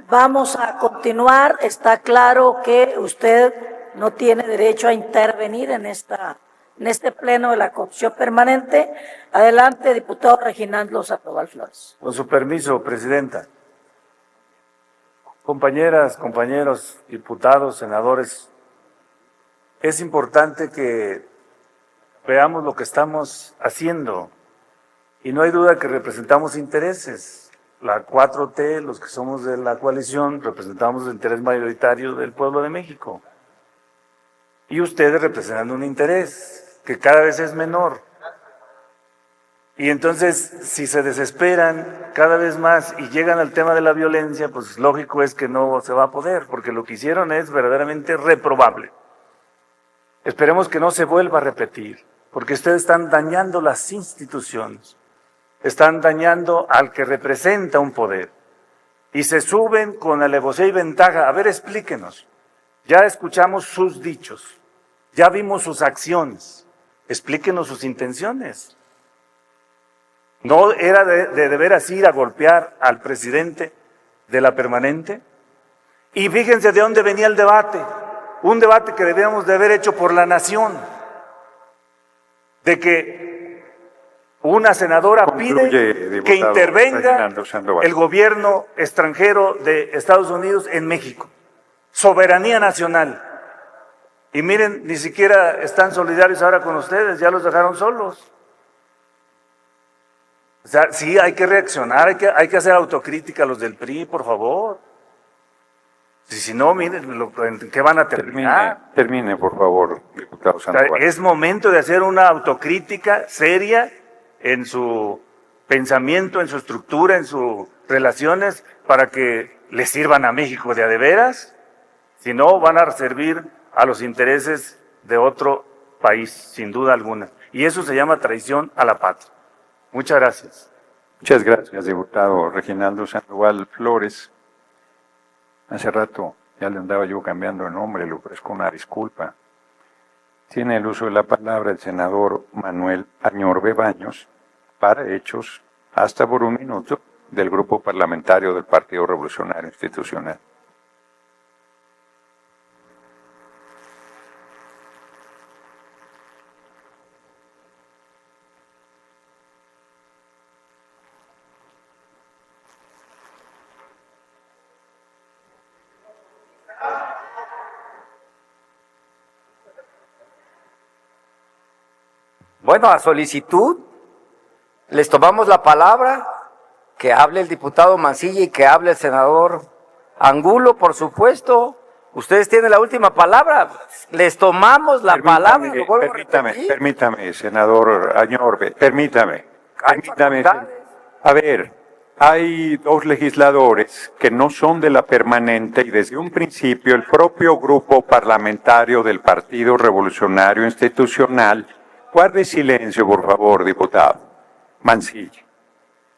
Vamos a continuar. Está claro que usted no tiene derecho a intervenir en esta en este pleno de la Comisión Permanente. Adelante, diputado Reginaldo Sandoval Flores. Con su permiso, presidenta. Compañeras, compañeros, diputados, senadores, es importante que veamos lo que estamos haciendo y no hay duda que representamos intereses. La 4T, los que somos de la coalición, representamos el interés mayoritario del pueblo de México. Y ustedes representan un interés que cada vez es menor. Y entonces, si se desesperan cada vez más y llegan al tema de la violencia, pues lógico es que no se va a poder, porque lo que hicieron es verdaderamente reprobable. Esperemos que no se vuelva a repetir, porque ustedes están dañando las instituciones, están dañando al que representa un poder, y se suben con alevosía y ventaja. A ver, explíquenos. Ya escuchamos sus dichos, ya vimos sus acciones, explíquenos sus intenciones. ¿No era de veras ir a golpear al presidente de la permanente? Y fíjense de dónde venía el debate, un debate que debíamos de haber hecho por la nación, de que una senadora pide que intervenga el gobierno extranjero de Estados Unidos en México, soberanía nacional. Y miren, ni siquiera están solidarios ahora con ustedes, ya los dejaron solos. O sea, sí, hay que reaccionar, hay que hacer autocrítica a los del PRI, por favor. Si no, miren, ¿en qué van a terminar? Termine, por favor, diputado Sandoval. O sea, es momento de hacer una autocrítica seria en su pensamiento, en su estructura, en sus relaciones, para que le sirvan a México de a de veras. Si no, van a servir a los intereses de otro país, sin duda alguna. Y eso se llama traición a la patria. Muchas gracias. Muchas gracias, diputado Reginaldo Sandoval Flores. Hace rato ya le andaba yo cambiando el nombre, le ofrezco una disculpa. Tiene el uso de la palabra el senador Manuel Añorbe Baños para hechos, hasta por 1 minuto, del grupo parlamentario del Partido Revolucionario Institucional. Bueno, a solicitud, les tomamos la palabra, que hable el diputado Mancilla y que hable el senador Angulo, por supuesto. Ustedes tienen la última palabra, les tomamos la palabra. Permítame, senador Añorbe, permítame. A ver, hay 2 legisladores que no son de la permanente y desde un principio el propio grupo parlamentario del Partido Revolucionario Institucional. Guarde silencio, por favor, diputado Mancilla.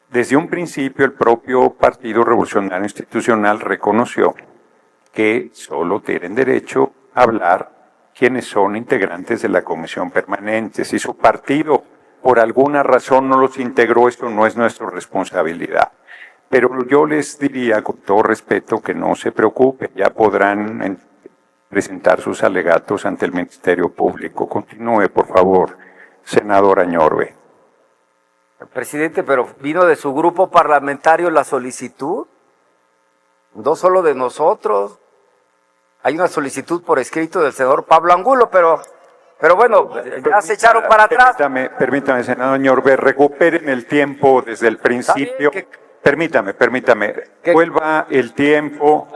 Desde un principio, el propio Partido Revolucionario Institucional reconoció que solo tienen derecho a hablar quienes son integrantes de la Comisión Permanente. Si su partido, por alguna razón, no los integró, esto no es nuestra responsabilidad. Pero yo les diría, con todo respeto, que no se preocupen, ya podrán presentar sus alegatos ante el Ministerio Público. Continúe, por favor, senador Añorbe. Presidente, pero vino de su grupo parlamentario la solicitud, no solo de nosotros. Hay una solicitud por escrito del senador Pablo Angulo, pero bueno, ya se echaron para atrás. Permítame, senador Añorbe, recuperen el tiempo desde el principio. Permítame. Vuelva el tiempo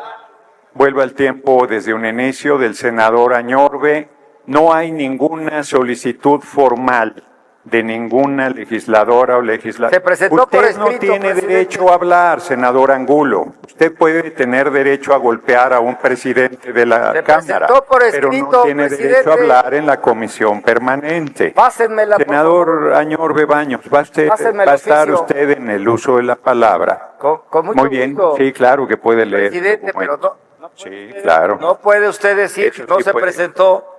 desde un inicio del senador Añorbe. No hay ninguna solicitud formal de ninguna legisladora o legislador. Se presentó por escrito, Usted no tiene presidente. derecho a hablar, senador Angulo. Usted puede tener derecho a golpear a un presidente de la Cámara, pero no tiene derecho a hablar en la Comisión Permanente. Pásenmela, senador Añorbe Baños, va a estar usted en el uso de la palabra. Con mucho Muy bien, gusto. sí, claro que puede leer. Presidente, pero Sí, claro. no puede usted decir Eso que no sí se puede. presentó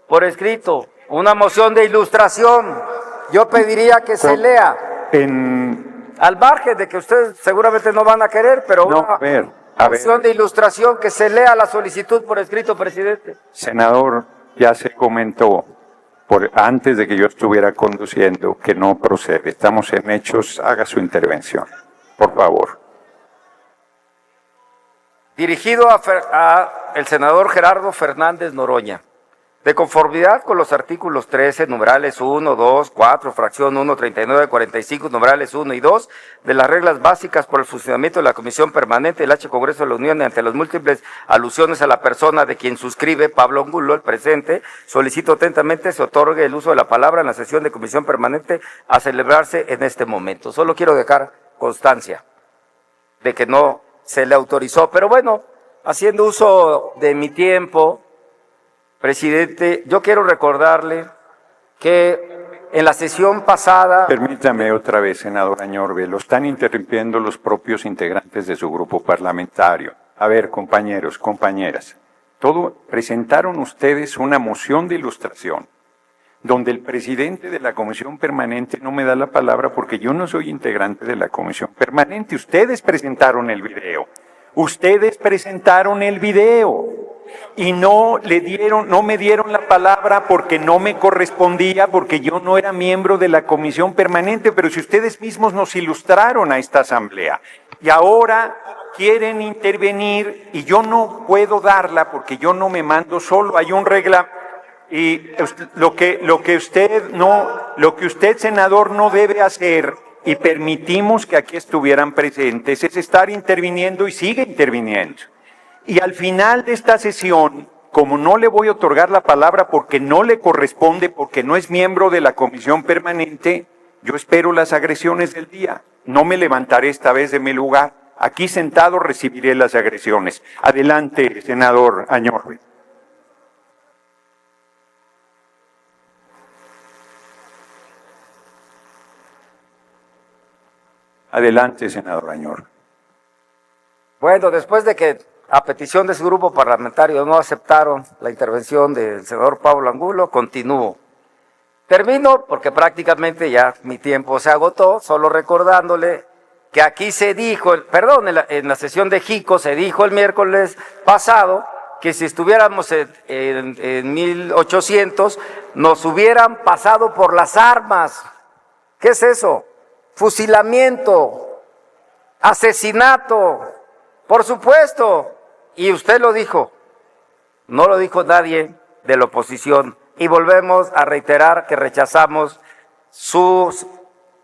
por escrito una moción de ilustración. Yo pediría que se lea, al margen de que ustedes seguramente no van a querer, pero una moción de ilustración, que se lea la solicitud por escrito, presidente. Senador, ya se comentó antes de que yo estuviera conduciendo, que no procede. Estamos en hechos, haga su intervención, por favor. Dirigido a el senador Gerardo Fernández Noroña. De conformidad con los artículos 13, numerales 1, 2, 4, fracción 1, 39, 45, numerales 1 y 2, de las reglas básicas por el funcionamiento de la Comisión Permanente del H. Congreso de la Unión, ante las múltiples alusiones a la persona de quien suscribe Pablo Angulo, el presente, solicito atentamente se otorgue el uso de la palabra en la sesión de Comisión Permanente a celebrarse en este momento. Solo quiero dejar constancia de que no se le autorizó, pero bueno, haciendo uso de mi tiempo, presidente, yo quiero recordarle que en la sesión pasada... Permítame otra vez, senador Añorbe, lo están interrumpiendo los propios integrantes de su grupo parlamentario. A ver, compañeros, compañeras, presentaron ustedes una moción de ilustración donde el presidente de la Comisión Permanente no me da la palabra porque yo no soy integrante de la Comisión Permanente. Ustedes presentaron el video. Ustedes presentaron el video y no me dieron la palabra porque no me correspondía, porque yo no era miembro de la Comisión Permanente, pero si ustedes mismos nos ilustraron a esta asamblea y ahora quieren intervenir y yo no puedo darla porque yo no me mando solo, hay un regla y lo que usted senador no debe hacer, y permitimos que aquí estuvieran presentes, es estar interviniendo y sigue interviniendo. Y al final de esta sesión, como no le voy a otorgar la palabra porque no le corresponde, porque no es miembro de la Comisión Permanente, yo espero las agresiones del día. No me levantaré esta vez de mi lugar. Aquí sentado recibiré las agresiones. Adelante, senador Añorbe. Adelante, senador Añorbe. Bueno, después de que a petición de su grupo parlamentario no aceptaron la intervención del senador Pablo Angulo, continúo. Termino porque prácticamente ya mi tiempo se agotó, solo recordándole que aquí se dijo, en la sesión de JICO se dijo el miércoles pasado que si estuviéramos en 1800 nos hubieran pasado por las armas. ¿Qué es eso? Fusilamiento, asesinato, por supuesto, y usted lo dijo, no lo dijo nadie de la oposición, y volvemos a reiterar que rechazamos sus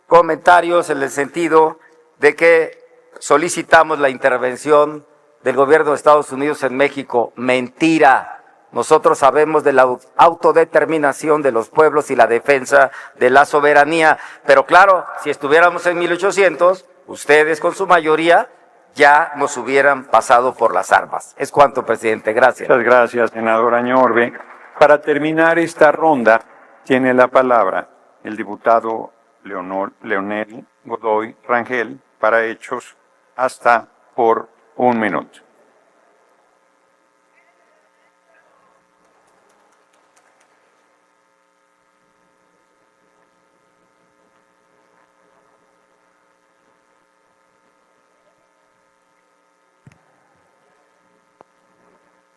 comentarios en el sentido de que solicitamos la intervención del gobierno de Estados Unidos en México. Mentira. Nosotros sabemos de la autodeterminación de los pueblos y la defensa de la soberanía, pero claro, si estuviéramos en 1800, ustedes con su mayoría ya nos hubieran pasado por las armas. Es cuanto, presidente. Gracias. Muchas gracias, senador Añorbe. Para terminar esta ronda, tiene la palabra el diputado Leonel Godoy Rangel para hechos hasta por 1 minuto.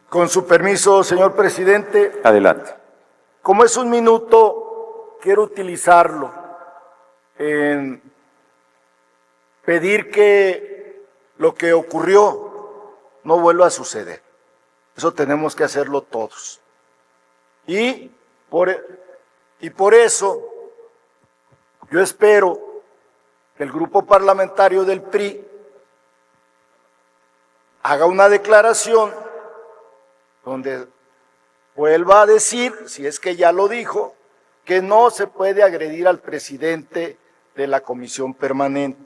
Con su permiso, señor presidente. Adelante. Como es 1 minuto, quiero utilizarlo en pedir que lo que ocurrió no vuelva a suceder. Eso tenemos que hacerlo todos. Y por eso yo espero que el grupo parlamentario del PRI haga una declaración donde vuelva a decir, si es que ya lo dijo, que no se puede agredir al presidente de la Comisión Permanente,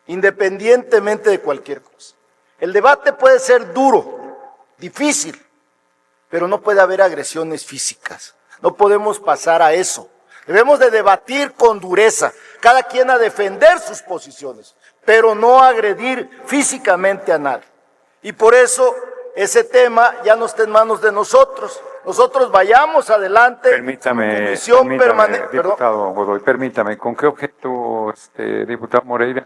independientemente de cualquier cosa. El debate puede ser duro, difícil, pero no puede haber agresiones físicas. No podemos pasar a eso. Debemos de debatir con dureza, cada quien a defender sus posiciones, pero no agredir físicamente a nadie. Y por eso ese tema ya no está en manos de nosotros. Nosotros vayamos adelante. Permítame, diputado Godoy, permítame, ¿con qué objeto, diputado Moreira?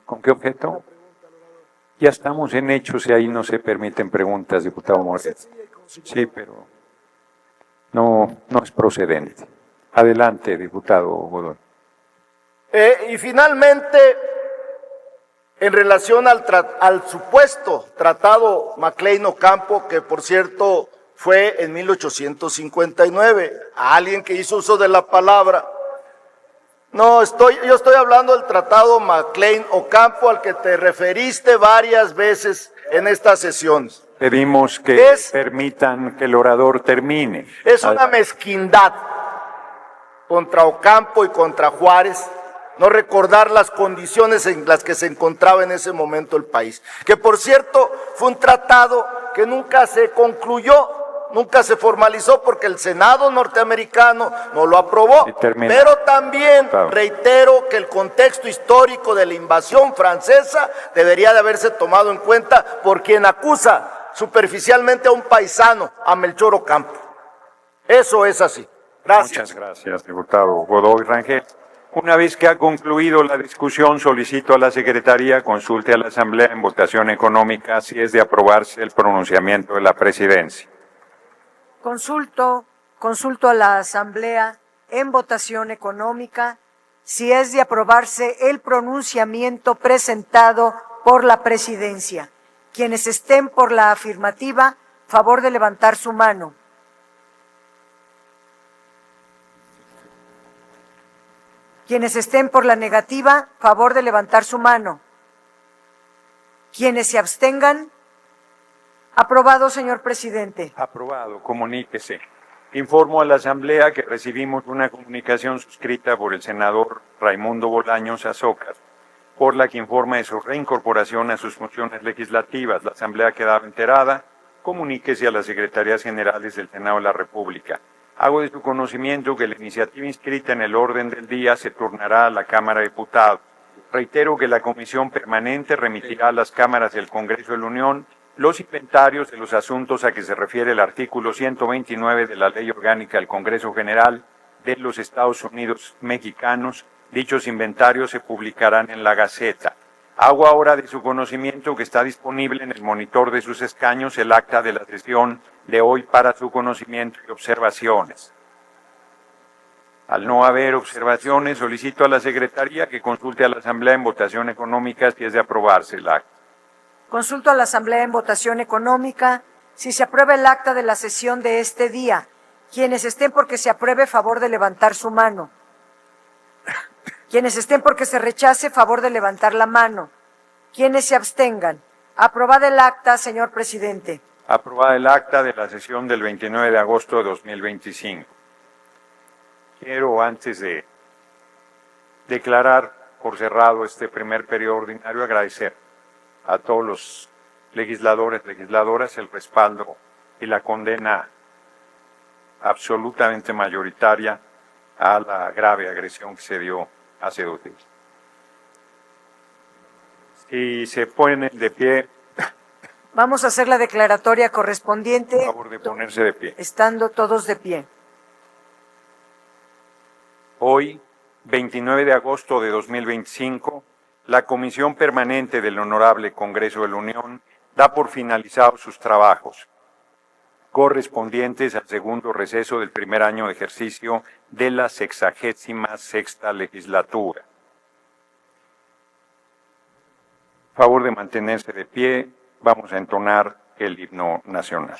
¿Con qué objeto? Ya estamos en hechos y ahí no se permiten preguntas, diputado Moreira. Sí, pero no es procedente. Adelante, diputado Godoy. Y finalmente, en relación al supuesto tratado MacLean-Ocampo, que por cierto fue en 1859, a alguien que hizo uso de la palabra. No, yo estoy hablando del tratado MacLean-Ocampo al que te referiste varias veces en estas sesiones. Pedimos que permitan que el orador termine. Es una mezquindad contra Ocampo y contra Juárez no recordar las condiciones en las que se encontraba en ese momento el país. Que por cierto fue un tratado que nunca se concluyó, nunca se formalizó porque el Senado norteamericano no lo aprobó. Pero también reitero que el contexto histórico de la invasión francesa debería de haberse tomado en cuenta por quien acusa superficialmente a un paisano, a Melchor Ocampo. Eso es así. Gracias. Muchas gracias, diputado Godoy Rangel. Una vez que ha concluido la discusión, solicito a la Secretaría consulte a la Asamblea en votación económica si es de aprobarse el pronunciamiento de la Presidencia. Consulto a la Asamblea en votación económica si es de aprobarse el pronunciamiento presentado por la Presidencia. Quienes estén por la afirmativa, favor de levantar su mano. Quienes estén por la negativa, favor de levantar su mano. Quienes se abstengan, aprobado, señor presidente. Aprobado, comuníquese. Informo a la Asamblea que recibimos una comunicación suscrita por el senador Raimundo Bolaños Azócar, por la que informa de su reincorporación a sus funciones legislativas. La Asamblea quedaba enterada. Comuníquese a las Secretarías Generales del Senado de la República. Hago de su conocimiento que la iniciativa inscrita en el orden del día se turnará a la Cámara de Diputados. Reitero que la Comisión Permanente remitirá a las cámaras del Congreso de la Unión los inventarios de los asuntos a que se refiere el artículo 129 de la Ley Orgánica del Congreso General de los Estados Unidos Mexicanos. Dichos inventarios se publicarán en la Gaceta. Hago ahora de su conocimiento que está disponible en el monitor de sus escaños el acta de la sesión de hoy para su conocimiento y observaciones. Al no haber observaciones, solicito a la Secretaría que consulte a la Asamblea en votación económica si es de aprobarse el acta. Consulto a la Asamblea en votación económica si se aprueba el acta de la sesión de este día. Quienes estén porque se apruebe, favor de levantar su mano. Quienes estén porque se rechace, favor de levantar la mano. Quienes se abstengan. Aprobada el acta, señor presidente. Aprobada el acta de la sesión del 29 de agosto de 2025. Quiero, antes de declarar por cerrado este primer periodo ordinario, agradecer a todos los legisladores, legisladoras, el respaldo y la condena absolutamente mayoritaria a la grave agresión que se dio hace 2 días. Si se ponen de pie. Vamos a hacer la declaratoria correspondiente. Por favor de ponerse de pie. Estando todos de pie. Hoy, 29 de agosto de 2025, la Comisión Permanente del Honorable Congreso de la Unión da por finalizados sus trabajos correspondientes al segundo receso del primer año de ejercicio de la 66ª legislatura. A favor de mantenerse de pie, vamos a entonar el himno nacional.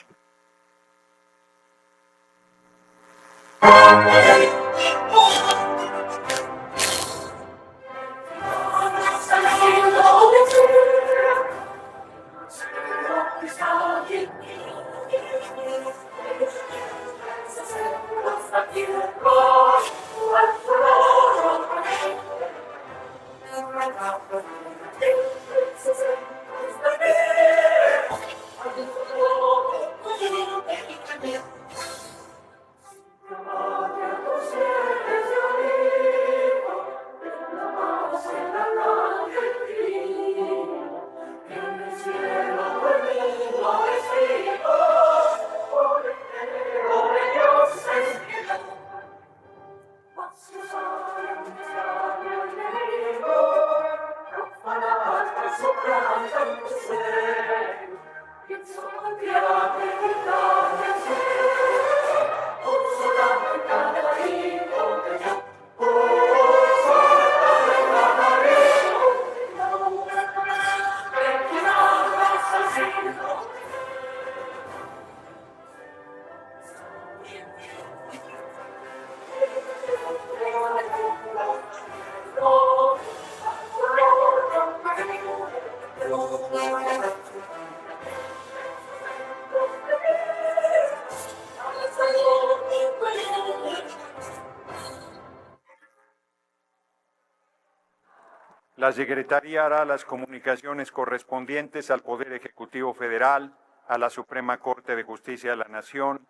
La Secretaría hará las comunicaciones correspondientes al Poder Ejecutivo Federal, a la Suprema Corte de Justicia de la Nación,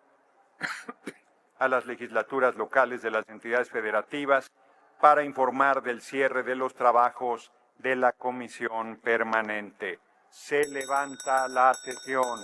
a las legislaturas locales de las entidades federativas, para informar del cierre de los trabajos de la Comisión Permanente. Se levanta la sesión.